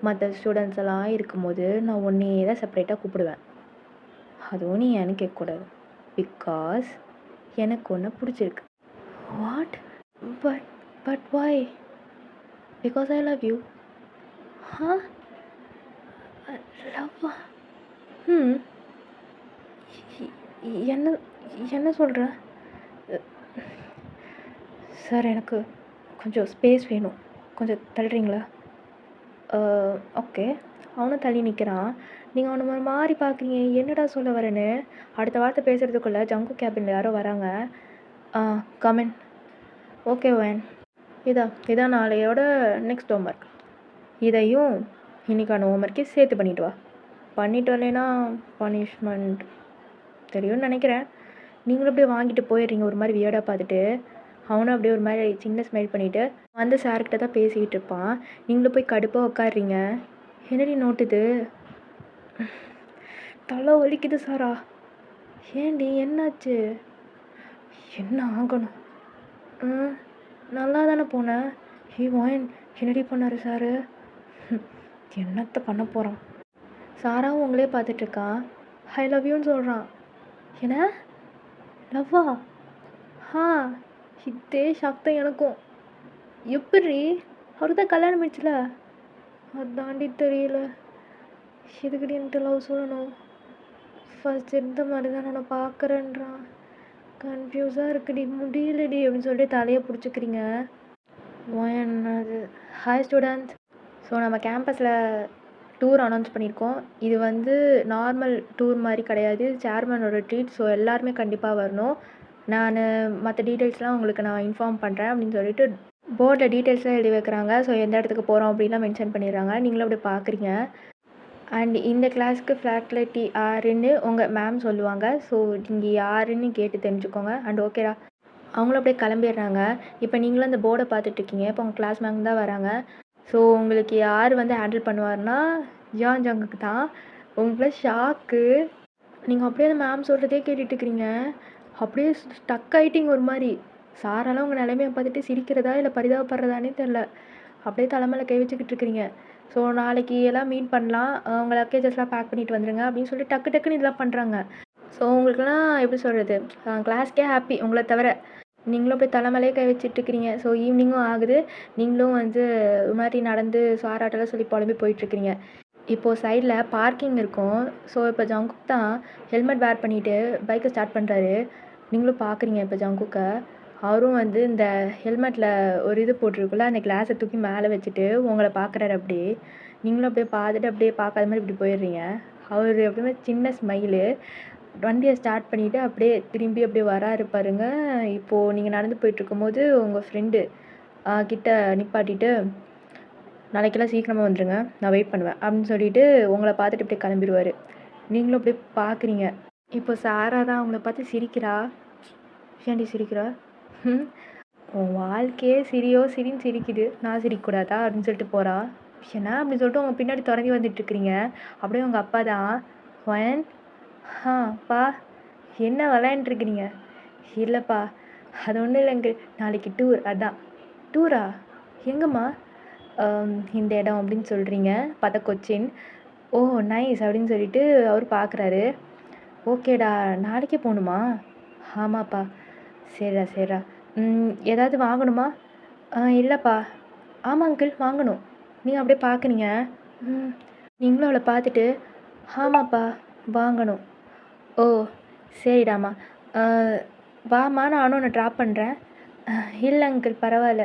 மற்ற ஸ்டூடெண்ட்ஸ் எல்லாம் இருக்கும்போது நான் உன்னையே தான் செப்பரேட்டாக கூப்பிடுவேன், அதுவும் நீ ஏன்னு கேட்கக்கூடாது. பிகாஸ் எனக்கு ஒன்று பிடிச்சிருக்கு. What? But but why? Because I love you. லவ்வா? என்ன என்ன சொல்கிற? சார், எனக்கு கொஞ்சம் ஸ்பேஸ் வேணும், கொஞ்சம் தள்ளுறீங்களா? ஓகே. அவனும் தள்ளி நிற்கிறான். நீங்கள் அவனை ஒரு மாதிரி பார்க்குறீங்க, என்னடா சொல்ல வரேன்னு. அடுத்த வார்த்தை பேசுகிறதுக்குள்ளே ஜங்கு கேபினில் யாரோ வராங்க. கமெண்ட். ஓகே வேன், இதான் நாளையோட நெக்ஸ்ட் ஹோம்ஒர்க். இதையும் இன்றைக்கான ஹோம்ஒர்க்கே சேர்த்து பண்ணிவிட்டு வா. பண்ணிட்டு வரலைன்னா பனிஷ்மெண்ட் தெரியும்னு நினைக்கிறேன். நீங்களும் அப்படியே வாங்கிட்டு போயிடுறீங்க ஒரு மாதிரி வியர்டாக பார்த்துட்டு. அவனும் அப்படியே ஒரு மாதிரி சின்ன ஸ்மைல் பண்ணிவிட்டு அந்த சார்கிட்ட தான் பேசிக்கிட்டு இருப்பான். நீங்களும் போய் கடுப்பாக உட்காடுறீங்க. என்னடி நோட்டுது? தலை வலிக்குது சாரா. ஏண்டி, என்னாச்சு? என்ன ஆகணும்? நல்லா தானே போனேன். வாயன், என்னடி பண்ணார் சாரு? என்னத்தை பண்ண போகிறான்? சாராவும் உங்களே பார்த்துட்ருக்கான். ஐ லவ் யூன்னு சொல்கிறான். என்ன லவ்வா? இதே ஷாக் தான் எனக்கும். எப்படி? அவருக்கு தான் கல்யாணம் ஆயிடுச்சுல. அதாண்டி தெரியல, எதுக்கடி என்கிட்ட லவ் சொல்லணும்? ஃபர்ஸ்ட் இருந்த மாதிரி தான் நான் பார்க்குறேன்றான். கன்ஃபியூஸாக இருக்குடி, முடியலடி அப்படின்னு சொல்லிட்டு தலையை பிடிச்சிக்கிறீங்க. என்னது? Hi students. ஸோ நம்ம கேம்பஸில் டூர் அனௌன்ஸ் பண்ணியிருக்கோம். இது வந்து நார்மல் டூர் மாதிரி கிடையாது, சேர்மனோட ட்ரீட். ஸோ எல்லாருமே கண்டிப்பாக வரணும். நான் மற்ற டீட்டெயில்ஸ்லாம் உங்களுக்கு நான் இன்ஃபார்ம் பண்ணுறேன் அப்படின்னு சொல்லிட்டு போர்டில் டீட்டெயில்ஸ்லாம் எழுதி வைக்கிறாங்க. ஸோ எந்த இடத்துக்கு போகிறோம் அப்படின்லாம் மென்ஷன் பண்ணிடுறாங்க. நீங்களும் அப்படி பார்க்குறீங்க. அண்ட் இந்த கிளாஸ்க்கு ஃபேக்கல்ட்டி யாருன்னு உங்கள் மேம் சொல்லுவாங்க. ஸோ நீங்கள் யாருன்னு கேட்டு தெரிஞ்சுக்கோங்க. அண்ட் ஓகேடா, அவங்களும் அப்படியே கிளம்பிடுறாங்க. இப்போ நீங்களும் அந்த போர்டை பார்த்துட்ருக்கீங்க. இப்போ உங்கள் கிளாஸ் மேம் தான் வராங்க. ஸோ உங்களுக்கு யார் வந்து ஹேண்டில் பண்ணுவார்னா ஜான் ஜங்குக்கு தான். உங்களை ஷாக்கு, நீங்கள் அப்படியே அந்த மேம் சொல்கிறதே கேட்டுட்ருக்கிறீங்க. அப்படியே ஸ்டக் ஆகிட்டிங்க ஒரு மாதிரி. சாரெல்லாம் உங்கள் நிலைமையை பார்த்துட்டு சிரிக்கிறதா இல்லை பரிதாபப்படுறதானே தெரில. அப்படியே தலைமையில் கை வச்சுக்கிட்டு இருக்கிறீங்க. ஸோ நாளைக்கு எல்லாம் மீட் பண்ணலாம், உங்கள் லக்கேஜஸ்லாம் பேக் பண்ணிட்டு வந்துடுங்க அப்படின்னு சொல்லி டக்குன்னு இதெல்லாம் பண்ணுறாங்க. ஸோ உங்களுக்குலாம் எப்படி சொல்கிறது, கிளாஸ்க்கே ஹாப்பி உங்களை தவிர. நீங்களும் போய் தலைமையிலே கை வச்சிட்ருக்கிறீங்க. ஸோ ஈவினிங்கும் ஆகுது. நீங்களும் வந்து ஒரு மாதிரி நடந்து சாராட்டெல்லாம் சொல்லி புலம்பி போயிட்டுருக்கிறீங்க. இப்போது சைடில் பார்க்கிங் இருக்கும். ஸோ இப்போ ஜங்குக் தான் ஹெல்மெட் வேர் பண்ணிவிட்டு பைக்கை ஸ்டார்ட் பண்ணுறாரு. நீங்களும் பார்க்குறீங்க இப்போ ஜங்குக்கை. அவரும் வந்து இந்த ஹெல்மெட்டில் ஒரு இது போட்டிருக்குல்ல, அந்த கிளாஸை தூக்கி மேலே வச்சுட்டு உங்களை பார்க்குறாரு. அப்படியே நீங்களும் அப்படியே பார்த்துட்டு அப்படியே பார்க்காத மாதிரி இப்படி போயிடுறீங்க. அவர் எப்படியுமே சின்ன ஸ்மைலு. வண்டியை ஸ்டார்ட் பண்ணிவிட்டு அப்படியே திரும்பி அப்படியே வராரு பாருங்க. இப்போது நீங்கள் நடந்து போயிட்டுருக்கும்போது உங்கள் ஃப்ரெண்டு கிட்ட நிப்பாட்டிட்டு, நாளைக்கெல்லாம் சீக்கிரமாக வந்துடுங்க, நான் வெயிட் பண்ணுவேன் அப்படின்னு சொல்லிட்டு உங்களை பார்த்துட்டு அப்படியே கிளம்பிடுவார். நீங்களும் அப்படியே பார்க்குறீங்க. இப்போ சாரா தான் அவங்கள பார்த்து சிரிக்கிறா. ஏன்டி சிரிக்கிறா? உன் வாழ்க்கையே சிரின்னு சிரிக்குது, நான் சிரிக்கக்கூடாதா அப்படின்னு சொல்லிட்டு போகிறா. என்ன அப்படின்னு சொல்லிட்டு உங்கள் பின்னாடி தொடங்கி வந்துட்டுருக்கிறீங்க. அப்படியே உங்கள் அப்பா தான், வயன், பா என்ன விளையாண்டுருக்கிறீங்க? இல்லைப்பா, அது ஒன்றும் இல்லைங்க, நாளைக்கு டூர். அதான். டூரா? எங்கம்மா? இந்த இடம் அப்படின்னு சொல்கிறீங்க. பார்த்தா கொச்சின். ஓ நைஸ் அப்படின்னு சொல்லிட்டு அவர் பார்க்குறாரு. ஓகேடா, நாளைக்கே போகணுமா? ஆமாப்பா. சரிடா சரிடா. ஏதாவது வாங்கணுமா? இல்லைப்பா. ஆமாம் அங்கிள் வாங்கணும். நீங்கள் அப்படியே பார்க்குறீங்க. ம் நீங்களும் அவளை பார்த்துட்டு ஆமாப்பா வாங்கணும். ஓ சரிடாம்மா. வாம்மா நானும் உன்னை ட்ராப் பண்ணுறேன். இல்லை அங்கிள் பரவாயில்ல.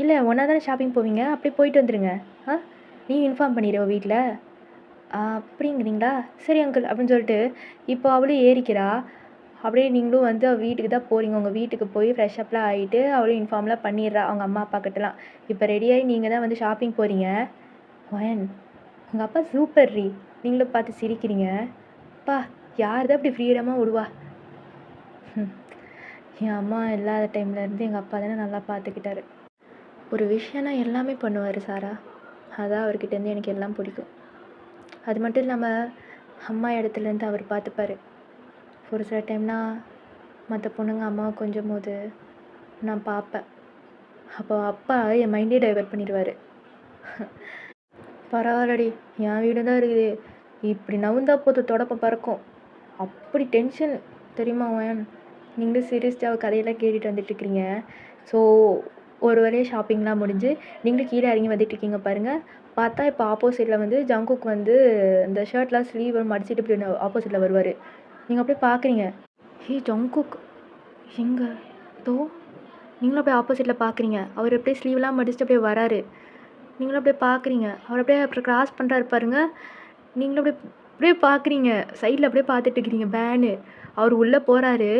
இல்லை ஒன்றா தானே ஷாப்பிங் போவீங்க, அப்படியே போயிட்டு வந்துடுங்க. நீ இன்ஃபார்ம் பண்ணிடு வீட்டில். அப்படிங்கிறீங்களா? சரி அங்கிள் அப்படின்னு சொல்லிட்டு இப்போ அவளும் ஏறிக்கிறா. அப்படியே நீங்களும் வந்து அவள் வீட்டுக்கு தான் போகிறீங்க. உங்கள் வீட்டுக்கு போய் ஃப்ரெஷ்அப்லாம் ஆகிட்டு அவளும் இன்ஃபார்ம்லாம் பண்ணிடுறா அவங்க அம்மா அப்பா கிட்டலாம். இப்போ ரெடியாகி நீங்கள் தான் வந்து ஷாப்பிங் போகிறீங்க. வயன் உங்கள் அப்பா சூப்பர் ரீ. நீங்களும் பார்த்து சிரிக்கிறீங்க. அப்பா யார் தான் இப்படி ஃப்ரீடமாக விடுவா? என் அம்மா இல்லாத டைம்லேருந்து எங்கள் அப்பா தானே நல்லா பார்த்துக்கிட்டாரு. ஒரு விஷயம்னா எல்லாமே பண்ணுவார் சாரா. அதான் அவர்கிட்டேருந்து எனக்கு எல்லாம் பிடிக்கும். அது மட்டும் இல்லாமல் அம்மா இடத்துலேருந்து அவர் பார்த்துப்பார். ஒரு சில டைம்னா மற்ற பொண்ணுங்க அம்மாவை கொஞ்சம் போது நான் பார்ப்பேன். அப்போ அப்பா என் மைண்டே டைவர்ட் பண்ணிடுவார். பரவாயில்லடி, என் வீடு தான் இருக்குது, இப்படி நவுந்தா போது தொடப்பம் பறக்கும், அப்படி டென்ஷன் தெரியுமா அவன். நீங்களும் சீரியஸ்டாக கதையெல்லாம் கேட்டுட்டு வந்துட்டுருக்கிறீங்க. ஸோ ஒரு வழியாக ஷாப்பிங்லாம் முடிஞ்சு நீங்களும் கீழே இறங்கி வந்துட்டுருக்கீங்க பாருங்கள். பார்த்தா இப்போ ஆப்போசிட்டில் வந்து ஜங்குக் வந்து இந்த ஷர்ட்லாம் ஸ்லீவ் மடிச்சிட்டு இப்படி ஆப்போசிட்டில் வருவார். நீங்கள் அப்படியே பார்க்குறீங்க. ஹே ஜங்குக் எங்கே தோ. நீங்களும் அப்படியே ஆப்போசிட்டில் பார்க்குறீங்க. அவர் அப்படியே ஸ்லீவ்லாம் மடிச்சுட்டு அப்படியே வராரு. நீங்களும் அப்படியே பார்க்குறீங்க. அவர் அப்படியே அப்புறம் கிராஸ் பண்ணுறாரு பாருங்க. நீங்களும் அப்படியே அப்படியே பார்க்குறீங்க. சைடில் அப்படியே பார்த்துட்டு இருக்கிறீங்க பேனு. அவர் உள்ளே போகிறாரு.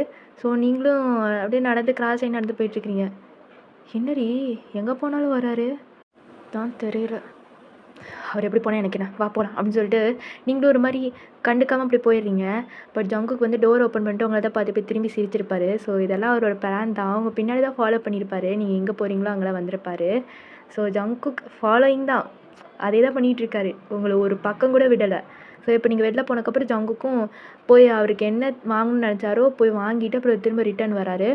ஸோ நீங்களும் அப்படியே நடந்து கிராஸ் ஆகி நடந்து போயிட்டுருக்கிறீங்க. என்னடி எங்கே போனாலும் வராரு தான் தெரியல. அவர் எப்படி போனால் எனக்கு என்ன, வா போகலாம் அப்படின்னு சொல்லிட்டு நீங்களும் ஒரு மாதிரி கண்டுக்காமல் அப்படி போயிடுறீங்க. பட் ஜங்குக்கு வந்து டோர் ஓப்பன் பண்ணிட்டு உங்களை தான் பார்த்து போய் திரும்பி சிரிச்சிருப்பாரு. ஸோ இதெல்லாம் அவரோட பிளான் தான். அவங்க பின்னாடி தான் ஃபாலோ பண்ணியிருப்பாரு. நீங்கள் எங்கே போகிறீங்களோ அங்கே வந்திருப்பாரு. ஸோ ஜங்குக் ஃபாலோயிங் தான், அதே தான் பண்ணிகிட்ருக்காரு. உங்களை ஒரு பக்கம் கூட விடலை. ஸோ இப்போ நீங்கள் வெளில போனதுக்கப்புறம் ஜங்குக்கும் போய் அவருக்கு என்ன வாங்கணும்னு நினச்சாரோ போய் வாங்கிட்டு அப்புறம் திரும்ப ரிட்டர்ன் வராரு.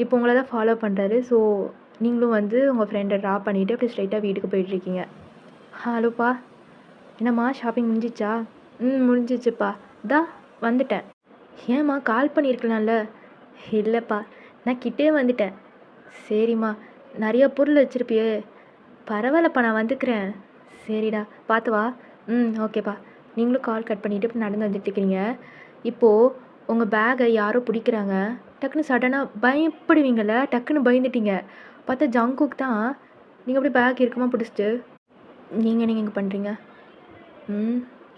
இப்போ உங்களை தான் ஃபாலோ பண்ணுறாரு. ஸோ நீங்களும் வந்து உங்கள் ஃப்ரெண்டை ட்ராப் பண்ணிவிட்டு அப்படி ஸ்ட்ரைட்டாக வீட்டுக்கு போயிட்டுருக்கீங்க. ஹலோப்பா, என்னம்மா ஷாப்பிங் முடிஞ்சிச்சா? முடிஞ்சிச்சுப்பா, தான் வந்துட்டேன். ஏம்மா கால் பண்ணியிருக்கலாம்ல? இல்லைப்பா, நான் கிட்டே வந்துட்டேன். சரிம்மா, நிறைய பொருள் வச்சுருப்பியே. பரவாயில்லப்பா, நான் வந்துக்கிறேன். சரிடா, பார்த்து வா. ஓகேப்பா. நீங்களும் கால் கட் பண்ணிவிட்டு இப்போ நடந்து வந்துட்டுருக்கீங்க. இப்போது உங்கள் பேக்கை யாரோ பிடிக்கிறாங்க. டக்குன்னு சடனாக பயப்படுவீங்கள்ல, டக்குன்னு பயந்துட்டீங்க. பார்த்தா ஜங்குக் தான். நீங்கள் அப்படியே பேக் இருக்குமா பிடிச்சிட்டு நீங்கள் இங்கே பண்ணுறீங்க?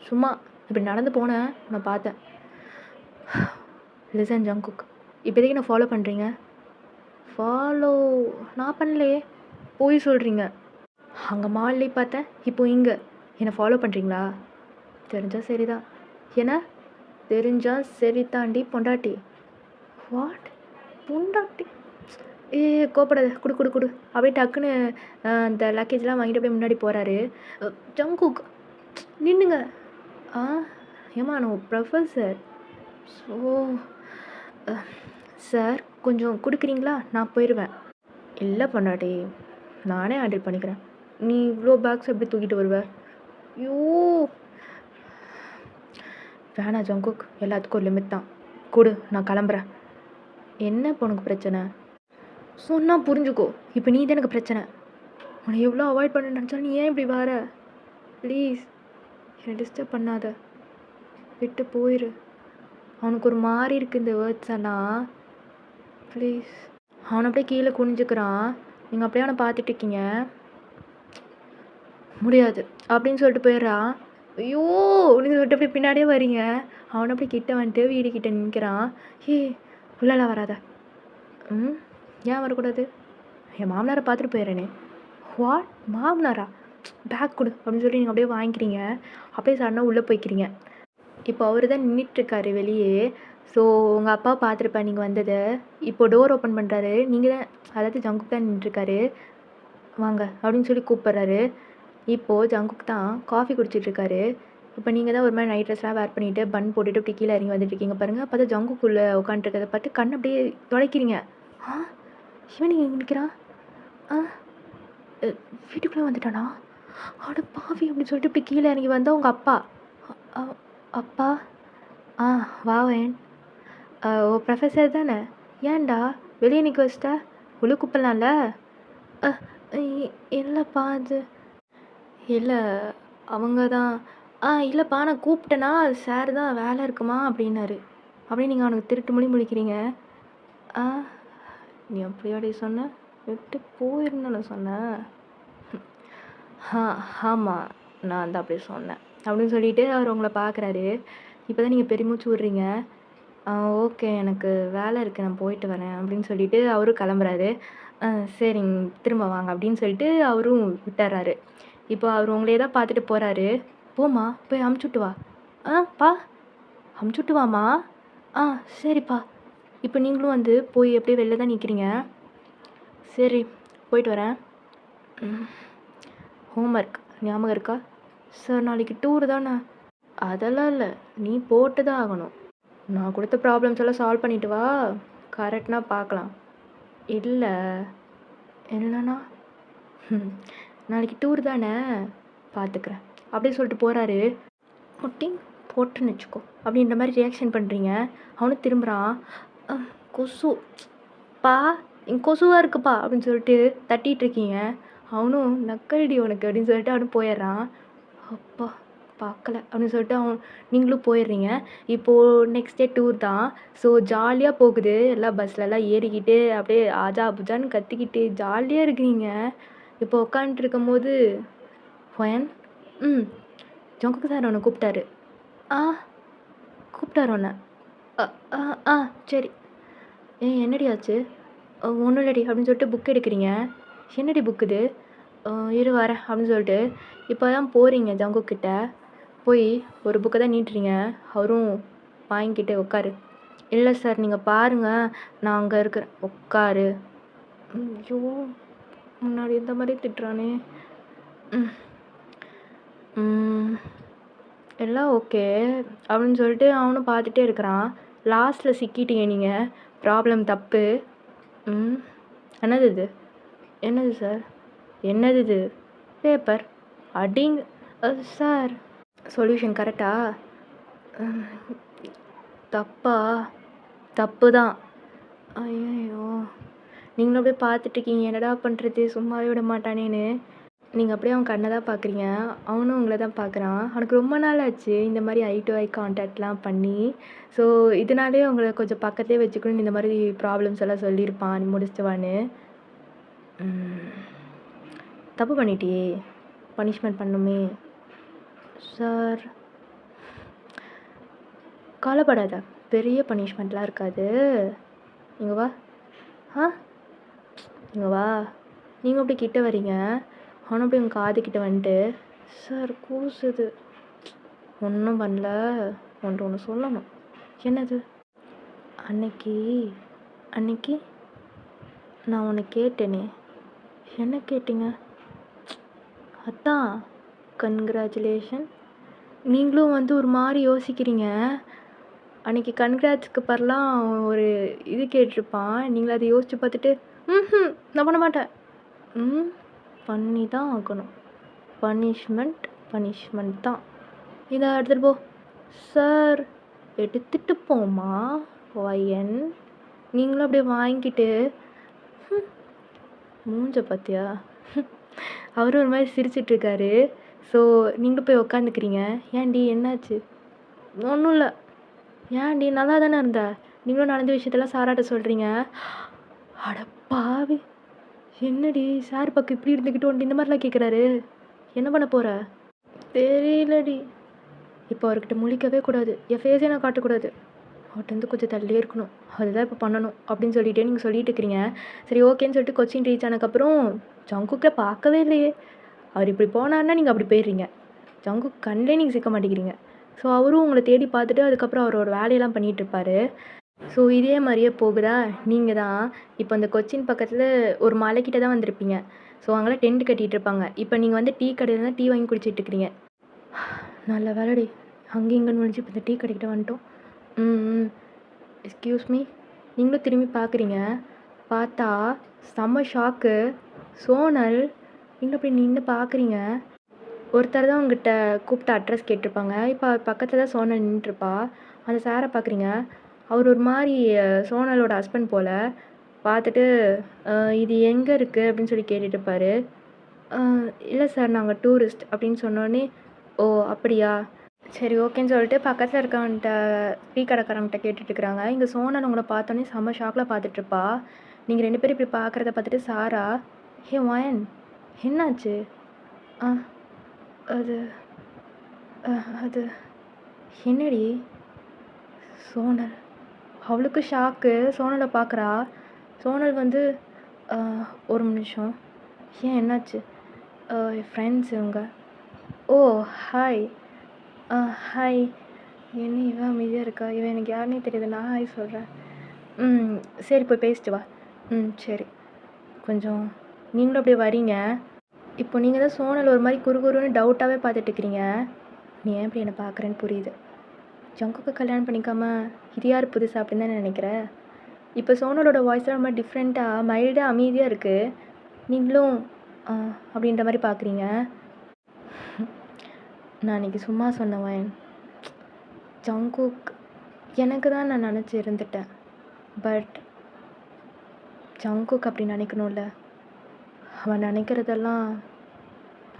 சும்மா இப்படி நடந்து போனேன், நான் பார்த்தேன். லிசன் ஜங்குக், இப்போதைக்கு நான் ஃபாலோ பண்ணுறீங்க? ஃபாலோ நான் பண்ணலையே. போய் சொல்கிறீங்க. அங்கே மால்லே பார்த்தேன், இப்போ இங்கே என்னை ஃபாலோ பண்ணுறீங்களா? தெரிஞ்சால் சரிதான். ஏன்னா தெரிஞ்சால் சரி தாண்டி பொண்டாட்டி. வாட் பொண்டாட்டி? கோப்படாது, குடு குடு குடு. அப்படியே டக்குன்னு அந்த லக்கேஜ்லாம் வாங்கிட்டு அப்படியே முன்னாடி போகிறாரு. ஜங்குக் நின்னுங்க. ஏம்மா நான் ப்ரொஃபஸர். ஸோ சார் கொஞ்சம் கொடுக்குறீங்களா? நான் போயிடுவேன். இல்லை பொண்டாட்டி, நானே ஹேண்டில் பண்ணிக்கிறேன். நீ இவ்வளோ பேக்ஸ் எப்படி தூக்கிட்டு வருவ? ஐயோ வேணாம் ஜங்குக், எல்லாத்துக்கும் ஒரு லிமிட் தான். கொடு, நான் கிளம்புறேன். என்ன இப்போ உனக்கு பிரச்சனை? சொன்னால் புரிஞ்சுக்கோ. இப்போ நீ தான் எனக்கு பிரச்சனை. உன்னை எவ்வளோ அவாய்ட் பண்ண நினச்சாலும் நீ ஏன் இப்படி வர? ப்ளீஸ் என்னை டிஸ்டர்ப் பண்ணாத, விட்டு போயிரு. அவனுக்கு ஒரு மாதிரி இருக்குது இந்த வேர்ட்ஸ் எல்லாம். ப்ளீஸ். அவனை அப்படியே கீழே குனிஞ்சுக்கிறான். நீங்கள் அப்படியே அவனை பார்த்துட்டு இருக்கீங்க. முடியாது அப்படின்னு சொல்லிட்டு போயிடுறான். ஐயோ அப்படின்னு சொல்லிட்டு அப்படியே பின்னாடியே வரீங்க. அவனை அப்படியே கிட்ட வந்துட்டு வீடு கிட்ட நிற்கிறான். உள்ளலாம் வராத. ஏன் வரக்கூடாது? என் மாமனாரை பார்த்துட்டு போயிடுறேனே. வாட் மாமனாரா? பேக் கொடு அப்படின்னு சொல்லி நீங்கள் அப்படியே வாங்கிக்கிறீங்க. அப்படியே சடனாக உள்ளே போய்க்கிறீங்க. இப்போ அவர் தான் நின்றுட்டுருக்காரு வெளியே. ஸோ உங்கள் அப்பா பார்த்துருப்பேன் நீங்கள் வந்ததை. இப்போ டோர் ஓப்பன் பண்ணுறாரு. நீங்கள் தான், அதாவது ஜங்குக் தான் நின்றுட்டுருக்காரு. வாங்க அப்படின்னு சொல்லி கூப்பிட்றாரு. இப்போது ஜங்குக் தான் காஃபி குடிச்சிட்ருக்காரு. இப்போ நீங்கள் தான் ஒரு மாதிரி நைட் ட்ரெஸ்லாம் வேர் பண்ணிவிட்டு பன் போட்டுட்டு இப்படி கீழே இறங்கி வந்துட்டுருக்கீங்க பாருங்கள். அப்போ தான் ஜங்குக்குள்ளே உட்காந்துருக்கதை பார்த்து கண் அப்படியே துடைக்கிறீங்க. இவன் நீங்கள் நிற்கிறான். அ வீட்டுக்குள்ளே வந்துட்டானா? அட பாவி! அப்படின்னு சொல்லிட்டு இப்படி கீழ இறங்கி வந்தா உங்க அப்பா. அ அப்பா, ஆ வாவேன். ஓ ப்ரொஃபசர் தானே? ஏன்டா வெளிய நிக்க வச்சுட்ட? உள்ள கூப்பிடலாம்ல? அ இ இல்லப்பா அது இல்ல அவங்க தான் இல்லப்பா நான் கூப்பிட்டேனா, சார் தான் வேலை இருக்குமா அப்படின்னாரு. அப்படியே நீங்க அவனுக்கு திருட்டு மொழி முழிக்கிறீங்க. ஆ நீ அப்படியாடி சொன்ன? விட்டு போயிருன்னு நான் சொன்னேன். ஆ ஆமா. நான் தான் அப்படி சொன்னேன். அப்படின்னு சொல்லிட்டு அவர் உங்கள பார்க்குறாரு. இப்போ தான் நீங்க பெருமூச்சு விடுறீங்க. ஆ ஓகே எனக்கு வேலை இருக்கு. நான் போயிட்டு வரேன் அப்படின்னு சொல்லிட்டு அவரும் கிளம்புறாரு. ஆ சரிங்க திரும்ப வாங்க அப்படின்னு சொல்லிட்டு அவரும் விட்டுர்றாரு. இப்போ அவர் உங்களையே தான் பார்த்துட்டு போறாரு. போம்மா போய் அமுச்சுட்டு வா. பா அமுச்சுட்டு வாம்மா. ஆ சரிப்பா. இப்போ நீங்களும் வந்து போய் அப்படியே வெளில தான் நிற்கிறீங்க. சரி போயிட்டு வரேன். ஹோம்ஒர்க் ஞாபகம் இருக்கா? சார் நாளைக்கு டூர் தானே? அதெல்லாம் இல்லை. நீ போட்டு தான் ஆகணும். நான் கொடுத்த ப்ராப்ளம்ஸ் எல்லாம் சால்வ் பண்ணிட்டு வா. கரெக்ட்னா பார்க்கலாம். இல்லை இல்லைண்ணா நாளைக்கு டூர் தானே பார்த்துக்கிறேன் அப்படியே சொல்லிட்டு போகிறாரு. முட்டிங் போட்டுன்னு வச்சுக்கோ அப்படின்ற மாதிரி ரியாக்ஷன் பண்ணுறீங்க. அவனும் திரும்புகிறான். கொசு பா இங்கே கொசுவாக இருக்குப்பா அப்படின்னு சொல்லிட்டு தட்டிகிட்டு இருக்கீங்க. அவனும் நக்கல்டி உனக்கு அப்படின்னு சொல்லிட்டு அவனும் போயிடுறான். அப்பா பார்க்கல அப்படின்னு சொல்லிட்டு நீங்களும் போயிடுறீங்க. இப்போது நெக்ஸ்ட் டே டூர் தான். ஸோ ஜாலியாக போகுது. எல்லாம் பஸ்லலாம் ஏறிக்கிட்டு அப்படியே ஆஜா புஜான்னு கத்திக்கிட்டு ஜாலியாக இருக்கிறீங்க. இப்போ உட்காந்துட்டுருக்கும்போது ஃபயன் ஜங்குக்கு சார் உன்னை கூப்பிட்டாரு. கூப்பிட்டாரு உன்னை. சரி என்னடி ஆச்சு? ஒன்றும் இல்லடி அப்படின்னு சொல்லிட்டு புக் எடுக்கிறீங்க. என்னடி புக் இது? இரு வரேன் அப்படின்னு சொல்லிட்டு இப்போ தான் போகிறீங்க ஜங்குக்கிட்ட. போய் ஒரு புக்கை தான் நீட்டுறீங்க. அவரும் வாங்கிக்கிட்டு உட்காரு. இல்லை சார் நீங்கள் பாருங்கள் நான் அங்கே இருக்கிறேன். உட்காரு. ஐயோ முன்னாடி இந்த மாதிரி திட்டுறானே. எல்லாம் ஓகே அப்படின்னு சொல்லிட்டு அவனும் பார்த்துட்டே இருக்கிறான். லாஸ்ட்டில் சிக்கிட்டீங்க நீங்கள். ப்ராப்ளம் தப்பு. என்னது இது? என்னது சார்? என்னது இது? பேப்பர் அடிங்க சார். சொல்யூஷன் கரெக்டா? தப்பா? தப்பு தான். ஐயோ நீங்களும் அப்படியே பார்த்துட்ருக்கீங்க. என்னடா பண்ணுறது சும்மாவே விட மாட்டானேன்னு. நீங்கள் அப்படியே அவன் கண்ணை தான் பார்க்குறீங்க. அவனும் உங்களை தான் பார்க்குறான். அவனுக்கு ரொம்ப நாள் ஆச்சு இந்த மாதிரி ஐ டு ஐ கான்டாக்ட்லாம் பண்ணி. ஸோ இதனாலே உங்களை கொஞ்சம் பக்கத்துலேயே வச்சுக்கணும்னு இந்த மாதிரி ப்ராப்ளம்ஸ் எல்லாம் சொல்லியிருப்பான் நீ முடிச்சுட்டு வான்னு. தப்பு பண்ணிட்டியே பனிஷ்மெண்ட் பண்ணுமே சார். கவலைப்படாத பெரிய பனிஷ்மெண்ட்லாம் இருக்காது. இங்கே வா. இங்கே வா. நீங்கள் அப்படி கிட்ட வரீங்க. அவனும் அப்படி உங்கள் காதுக்கிட்ட வந்துட்டு சார் கூசுது. ஒன்றும் பண்ணல. ஒன்று சொல்லணும். என்னது? அன்னைக்கு நான் உன்னை கேட்டேனே. என்ன கேட்டீங்க? அதான் கன்க்ராச்சுலேஷன். நீங்களும் வந்து ஒரு மாதிரி யோசிக்கிறீங்க. அன்றைக்கி கன்க்ராட்ஸ்க்கு பரலாம் ஒரு இது கேட்டிருப்பான். நீங்களும் அதை யோசித்து பார்த்துட்டு நான் பண்ண மாட்டேன். பண்ணி தான் ஆகணும். பனிஷ்மெண்ட் தான். இதை எடுத்துகிட்டு போ. சார் எடுத்துகிட்டு போமா வயன். நீங்களும் அப்படியே வாங்கிக்கிட்டு மூஞ்ச பார்த்தியா? அவரும் ஒரு மாதிரி சிரிச்சிட்ருக்காரு. ஸோ நீங்களும் போய் உக்காந்துக்கிறீங்க. ஏன்டி என்னாச்சு? ஒன்றும் இல்லை. ஏன்டி நல்லா தானே இருந்த? நீங்களும் நடந்த விஷயத்தெல்லாம் சாராட்ட சொல்கிறீங்க. அட பாவி என்னடி சார் பக்கம் இப்படி இருந்துக்கிட்டு வந்துட்டு இந்த மாதிரிலாம் கேட்குறாரு. என்ன பண்ண போகிற? தெரியலடி. இப்போ அவர்கிட்ட முழிக்கவே கூடாது. என் ஃபேஸே நான் காட்டக்கூடாது. அவர்கிட்ட கொஞ்சம் தள்ளியே இருக்கணும். அதுதான் இப்போ பண்ணணும் அப்படின்னு சொல்லிட்டு நீங்கள் சொல்லிட்டு இருக்கிறீங்க. சரி ஓகேன்னு சொல்லிட்டு கொச்சின் ரீச் ஆனதுக்கப்புறம் ஜங்குக்கை பார்க்கவே இல்லையே. அவர் இப்படி போனார்னா நீங்கள் அப்படி போயிடுறீங்க. ஜங்குக் கண்ணிலே நீங்கள் சிக்க மாட்டேங்கிறீங்க. ஸோ அவரும் உங்களை தேடி பார்த்துட்டு அதுக்கப்புறம் அவரோட வேலையெல்லாம் பண்ணிகிட்ருப்பாரு. ஸோ இதே மாதிரியே போகுதா? நீங்கள் தான் இப்போ அந்த கொச்சின் பக்கத்தில் ஒரு மலைக்கிட்ட தான் வந்திருப்பீங்க. ஸோ அங்கெல்லாம் டென்ட் கட்டிகிட்டு இருப்பாங்க. இப்போ நீங்கள் வந்து டீ கடையில் தான் டீ வாங்கி குடிச்சிட்டு இருக்கிறீங்க. நல்ல வேலைடி அங்கே இங்கேன்னு முடிஞ்சு இப்போ இந்த டீ கடைக்கிட்ட வந்துட்டோம். Excuse me. நீங்களும் திரும்பி பார்க்குறீங்க. பார்த்தா செம்ம ஷாக்கு. சோனல் நீங்களும் அப்படி நின்று பார்க்குறீங்க. ஒருத்தர் தான் உங்ககிட்ட கூப்பிட்டு அட்ரஸ் கேட்டிருப்பாங்க. இப்போ பக்கத்துல தான் சோனல் நின்றுட்டுருப்பா. அந்த சாரை பார்க்குறீங்க. அவர் ஒரு மாதிரி சோனலோட ஹஸ்பண்ட் போல. பார்த்துட்டு இது எங்கே இருக்குது அப்படின்னு சொல்லி கேட்டுட்டு இருப்பாரு. இல்லை சார் நாங்கள் டூரிஸ்ட் அப்படின்னு சொன்னோடனே, ஓ அப்படியா, சரி ஓகேன்னு சொல்லிட்டு பக்கத்தில் இருக்கவன்கிட்ட டீ கடைக்காரங்கிட்ட கேட்டுட்ருக்குறாங்க. இங்கே சோனல் உங்களை பார்த்தோன்னே செம்ம ஷாக்கில் பார்த்துட்ருப்பா. நீங்கள் 2 பேரும் இப்படி பார்க்குறத பார்த்துட்டு சாரா, ஹே வாயன் என்னாச்சு? ஆ அது அது என்னடி? சோனல் அவளுக்கு ஷாக்கு. சோனலை பார்க்குறா. சோனல் வந்து "அ, ஒரு நிமிஷம், ஏன் என்னாச்சு? என் ஃப்ரெண்ட்ஸ் இவங்க. ஓ ஹாய். ஹாய். என்ன இவன் அமைதியாக இருக்கா? இவன் எனக்கு யாருன்னே தெரியுது. நான் ஹாய் சொல்கிறேன். சரி போய் பேசிட்டு வா. சரி. கொஞ்சம் நீங்களும் அப்படியே வரீங்க. இப்போ நீங்கள் தான் சோனல் ஒரு மாதிரி குறுகுறுன்னு டவுட்டாகவே பார்த்துட்டு இருக்கிறீங்க. நீ ஏன் இப்படி என்னை பார்க்குறேன்னு புரியுது. ஜங்குக்கு கல்யாணம் பண்ணிக்காம இது யார் புதுசா அப்படின்னு தான் நினைக்கிற? இப்போ சோனலோட வாய்ஸ்லாம் ரொம்ப டிஃப்ரெண்ட்டாக மைல்டாக அமைதியாக இருக்குது. நீங்களும் அப்படின்ற மாதிரி பார்க்குறீங்க. நான் இன்னைக்கு சும்மா சொன்னவன். ஜங்குக் எனக்கு தான் நான் நினச்சி இருந்துட்டேன். பட் ஜங்குக் அப்படி நினைக்கணும்ல. அவன் நினைக்கிறதெல்லாம்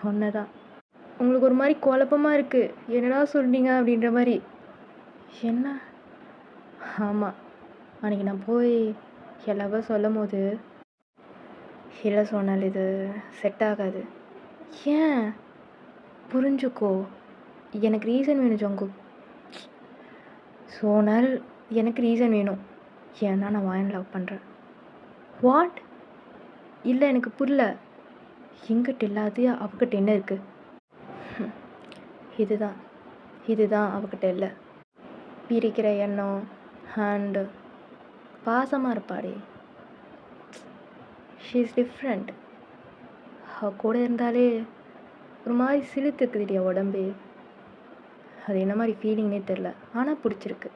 ஒன்று தான். உங்களுக்கு ஒரு மாதிரி குழப்பமாக இருக்குது. என்னடா சொல்றீங்க அப்படின்ற மாதிரி. என்ன? ஆமாம், அன்றைக்கி நான் போய் எல்லாவும் சொல்லும் போது, இல்லை சோனல் இது செட் ஆகாது. ஏன்? புரிஞ்சுக்கோ, எனக்கு ரீசன் வேணும் ஜங்குக். சோனல் எனக்கு ரீசன் வேணும். ஏன்னா நான் வாயன் லவ் பண்ணுறேன். வாட்? இல்லை எனக்கு புரியல. எங்கிட்ட இல்லாது அவகிட்ட என்ன இருக்குது? இதுதான் இதுதான் அவகிட்ட இல்லை. பிரிக்கிற எண்ணம் அண்டு பாசமாக இருப்பாடி. She is different. அவள் கூட இருந்தாலே ஒரு மாதிரி சிலுத்துக்குதுடியா உடம்பே. அது என்ன மாதிரி ஃபீலிங்னே தெரில. ஆனால் பிடிச்சிருக்கு.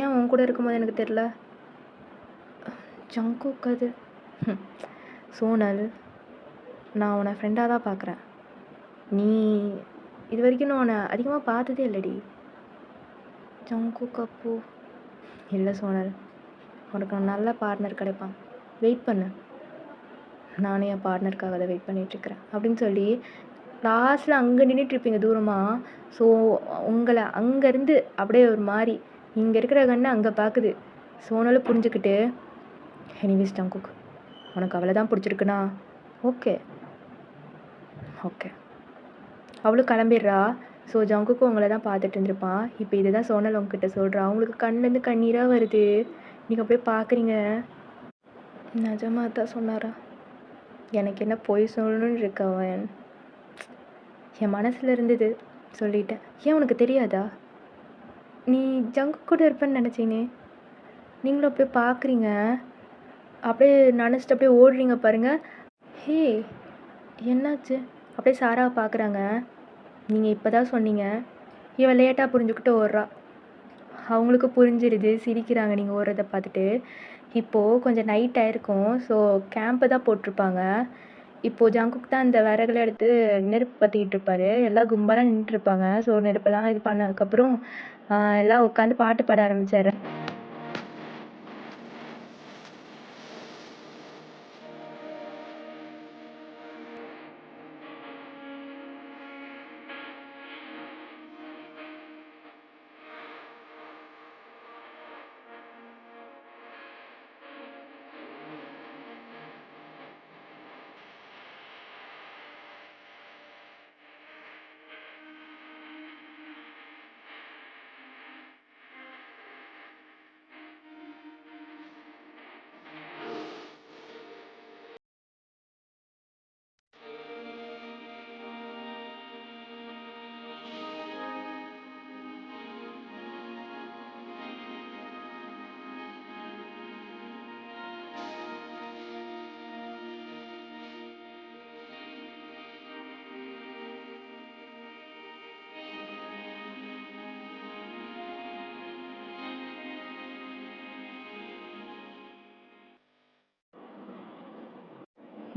ஏன் உன் கூட இருக்கும்போது எனக்கு தெரில? ஜங்குக் அது. சோனல், நான் உன்னை ஃப்ரெண்டாக தான் பார்க்குறேன். நீ இது வரைக்கும் நான் உன்னை அதிகமாக பார்த்ததே இல்லைடி. ஜங்குக் அப்போ இல்லை சோனல், உனக்கு நான் நல்ல பார்ட்னர் கிடைப்பான். வெயிட் பண்ணு. நானே என் பார்ட்னருக்காக அதை வெயிட் பண்ணிகிட்ருக்கிறேன் அப்படின்னு சொல்லி லாஸ்ட்டில் அங்கே நின்றுட்டுருப்பீங்க தூரமாக. ஸோ உங்களை அங்கேருந்து அப்படியே ஒரு மாதிரி இங்கே இருக்கிற கண்ணு அங்கே பார்க்குது. சோனலும் புரிஞ்சுக்கிட்டு, எனிவேஸ் ஜங்குக் உனக்கு அவளை தான் பிடிச்சிருக்குண்ணா, ஓகே ஓகே அவளும் கிளம்பிடுறா. ஸோ ஜங்குக்கும் உங்களை தான் பார்த்துட்டு இருந்திருப்பான். இப்போ இதுதான் சோனல் உங்ககிட்ட சொல்கிறா. அவங்களுக்கு கண்ணுலேருந்து கண்ணீராக வருது. நீங்கள் அப்படியே பார்க்குறீங்க. நிஜமாக தான் சொன்னாரா? எனக்கு என்ன பொய் சொல்லணும்னு இருக்க அவன். என் மனசில் இருந்தது சொல்லிட்டேன். ஏன் உனக்கு தெரியாதா? நீ ஜங்குக் கூட இருப்பேன்னு நினச்சினே. நீங்களும் அப்படியே பார்க்குறீங்க. அப்படியே நினச்சிட்டு அப்படியே ஓடுறீங்க பாருங்கள். ஹே என்னாச்சு? அப்படியே சாராவை பார்க்குறாங்க. நீங்கள் இப்போ தான் சொன்னீங்க. இவன் லேட்டாக புரிஞ்சுக்கிட்டு ஓடுறா. அவங்களுக்கு புரிஞ்சிருது, சிரிக்கிறாங்க நீங்கள் ஓடுறத பார்த்துட்டு. இப்போது கொஞ்சம் நைட் ஆயிருக்கும். ஸோ கேம்ப்பு தான் போட்டிருப்பாங்க. இப்போது ஜங்குக் தான் அந்த விறகுலாம் எடுத்து நெருப்பு பற்றிக்கிட்டு இருப்பாரு. எல்லாம் கும்பலாக நின்றுட்டுருப்பாங்க. ஸோ நெருப்பெல்லாம் இது பண்ணதுக்கப்புறம் எல்லாம் உட்காந்து பாட்டு பாட ஆரம்பிச்சாரு.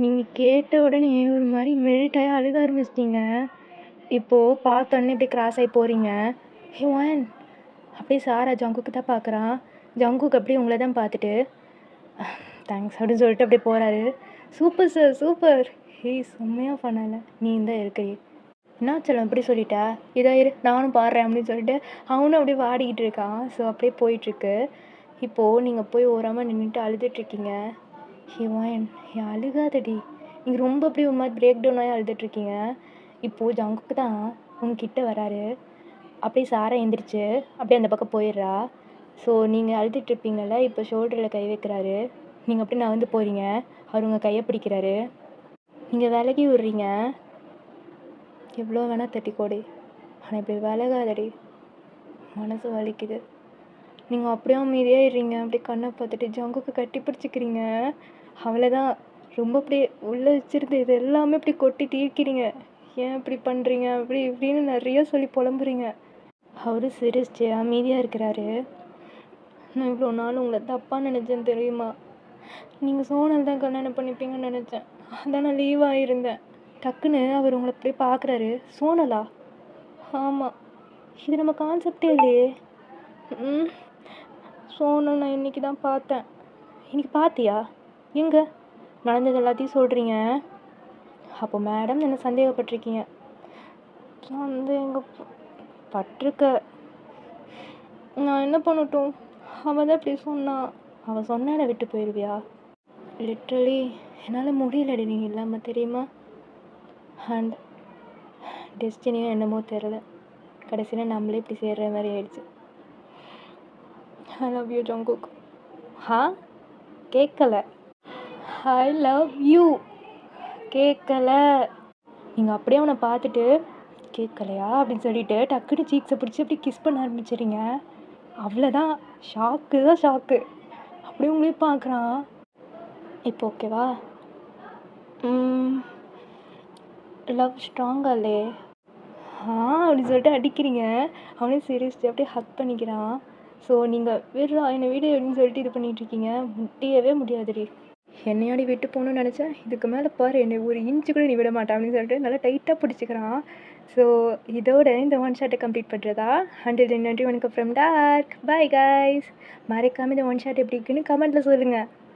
நீங்கள் கேட்ட உடனே ஒரு மாதிரி மெல்ட் ஆகி அழுக ஆரம்பிச்சிட்டிங்க. இப்போது பார்த்தோன்னே இப்படி கிராஸ் ஆகி போகிறீங்க. ஹே ஒன் அப்படியே சாரா ஜங்குக்கு தான் பார்க்குறான். ஜங்குக்கு அப்படியே உங்களை தான் பார்த்துட்டு தேங்க்ஸ் அப்படின்னு சொல்லிட்டு அப்படியே போகிறாரு. Super sir super. ஹே செம்மையாக பண்ணல, நீ தான் இருக்கிறீ. என்ன சொல்ல இப்படி சொல்லிட்டா, இதோ இரு நானும் பாடுறேன் அப்படின்னு சொல்லிட்டு அவனும் அப்படியே பாடிக்கிட்டு இருக்கான். ஸோ அப்படியே போயிட்டுருக்கு. இப்போது நீங்கள் போய் ஓரமாக நின்றுட்டு அழுதுட்ருக்கீங்க. ஹே ஒன் ஹே அழுகாதடி, நீங்கள் ரொம்ப அப்படியே ஒரு மாதிரி பிரேக் டவுன் ஆகி அழுதுட்ருக்கீங்க. இப்போது ஜங்குக்கு தான் உங்ககிட்ட வராரு. அப்படியே சாரா எந்திரிச்சு அப்படியே அந்த பக்கம் போயிடுறா. ஸோ நீங்கள் அழுதுட்ருப்பீங்கள்ல, இப்போ ஷோல்டரில் கை வைக்கிறாரு. நீங்கள் அப்படியே நகர்ந்து போகிறீங்க. அவர் உங்கள் கையை பிடிக்கிறாரு. நீங்கள் விலகி விடுறீங்க. எவ்வளோ வேணால் தட்டிக்கோடி, ஆனால் இப்படி விலகாதடி, மனசு வலிக்குது. நீங்கள் அப்படியே அமைதியாக இருறீங்க. அப்படியே கண்ணை பார்த்துட்டு ஜங்குக்கு கட்டி பிடிச்சிக்கிறீங்க. அவ்வளோதான், ரொம்ப அப்படியே உள்ளே வச்சிருந்து இது எல்லாமே இப்படி கொட்டி தீர்க்கிறீங்க. ஏன் இப்படி பண்ணுறீங்க அப்படி இப்படின்னு நிறைய சொல்லி புலம்புறீங்க. அவரு சிரிச்சு அமைதியாக இருக்கிறாரு. நான் இவ்வளோ நாள் உங்களை தப்பாக நினச்சேன் தெரியுமா? நீங்கள் சோனல் தான் கல்யாணம் பண்ணிப்பீங்கன்னு நினச்சேன். அதான் நான் லீவாக இருந்தேன். டக்குன்னு அவர் உங்களை அப்படியே பார்க்குறாரு. சோனலா? ஆமாம், இது நம்ம கான்செப்டே இல்லையே. சோனல் நான் இன்றைக்கி தான் பார்த்தேன். இன்றைக்கி பார்த்தியா? எங்கே? நடந்தது எல்லாத்தையும் சொல்கிறீங்க. அப்போ மேடம் என்ன சந்தேகப்பட்டிருக்கீங்க. பட்டிருக்க. நான் என்ன பண்ணட்டும்? அவள் தான் இப்படி சொன்னான். அவள் சொன்னால விட்டு போயிடுவியா? லிட்ரலி என்னால் முடியலடி நீங்கள் இல்லாமல், தெரியுமா? அண்ட் டெஸ்டினியும் என்னமோ தெரில, கடைசியில் நம்மளே இப்படி சேர்ற மாதிரி ஆயிடுச்சு. I love you Jungkook. கேட்கல. ஐ லவ் யூ கேட்கல. நீங்கள் அப்படியே அவனை பார்த்துட்டு கேட்கலையா அப்படின்னு சொல்லிட்டு டக்குன்னு சீக்ஸை பிடிச்சி அப்படியே கிஸ் பண்ண ஆரம்பிச்சிடுறீங்க. அவ்வளோதான், ஷாக்கு தான் ஷாக்கு. அப்படியே உங்களே பார்க்குறான். இப்போ ஓகேவா? லவ் ஸ்ட்ராங்காலே அப்படின்னு சொல்லிட்டு அடிக்கிறீங்க. அவனே சிரிச்சு அப்படியே ஹக் பண்ணிக்கிறான். ஸோ நீங்கள் விடுறா என்னை வீடு அப்படின்னு சொல்லிட்டு இது பண்ணிகிட்ருக்கீங்க. முடியவே முடியாதுடி. என்னையாடி விட்டு போகணுன்னு நினச்சேன், இதுக்கு மேலே பாரு என்னை ஒரு இன்ச்சு கூட நீ விட மாட்டேன் அப்படின்னு சொல்லிட்டு நல்லா டைட்டாக பிடிச்சிக்கிறான். ஸோ இதோட இந்த ஒன் ஷாட்டை கம்ப்ளீட் பண்ணுறதா. அண்டில் தென் நன்றி வணக்கம் ஃப்ரம் டார்க். Bye guys. மறக்காமல் இந்த ஒன் ஷாட் எப்படி இருக்குன்னு கமெண்ட்டில் சொல்லுங்கள்.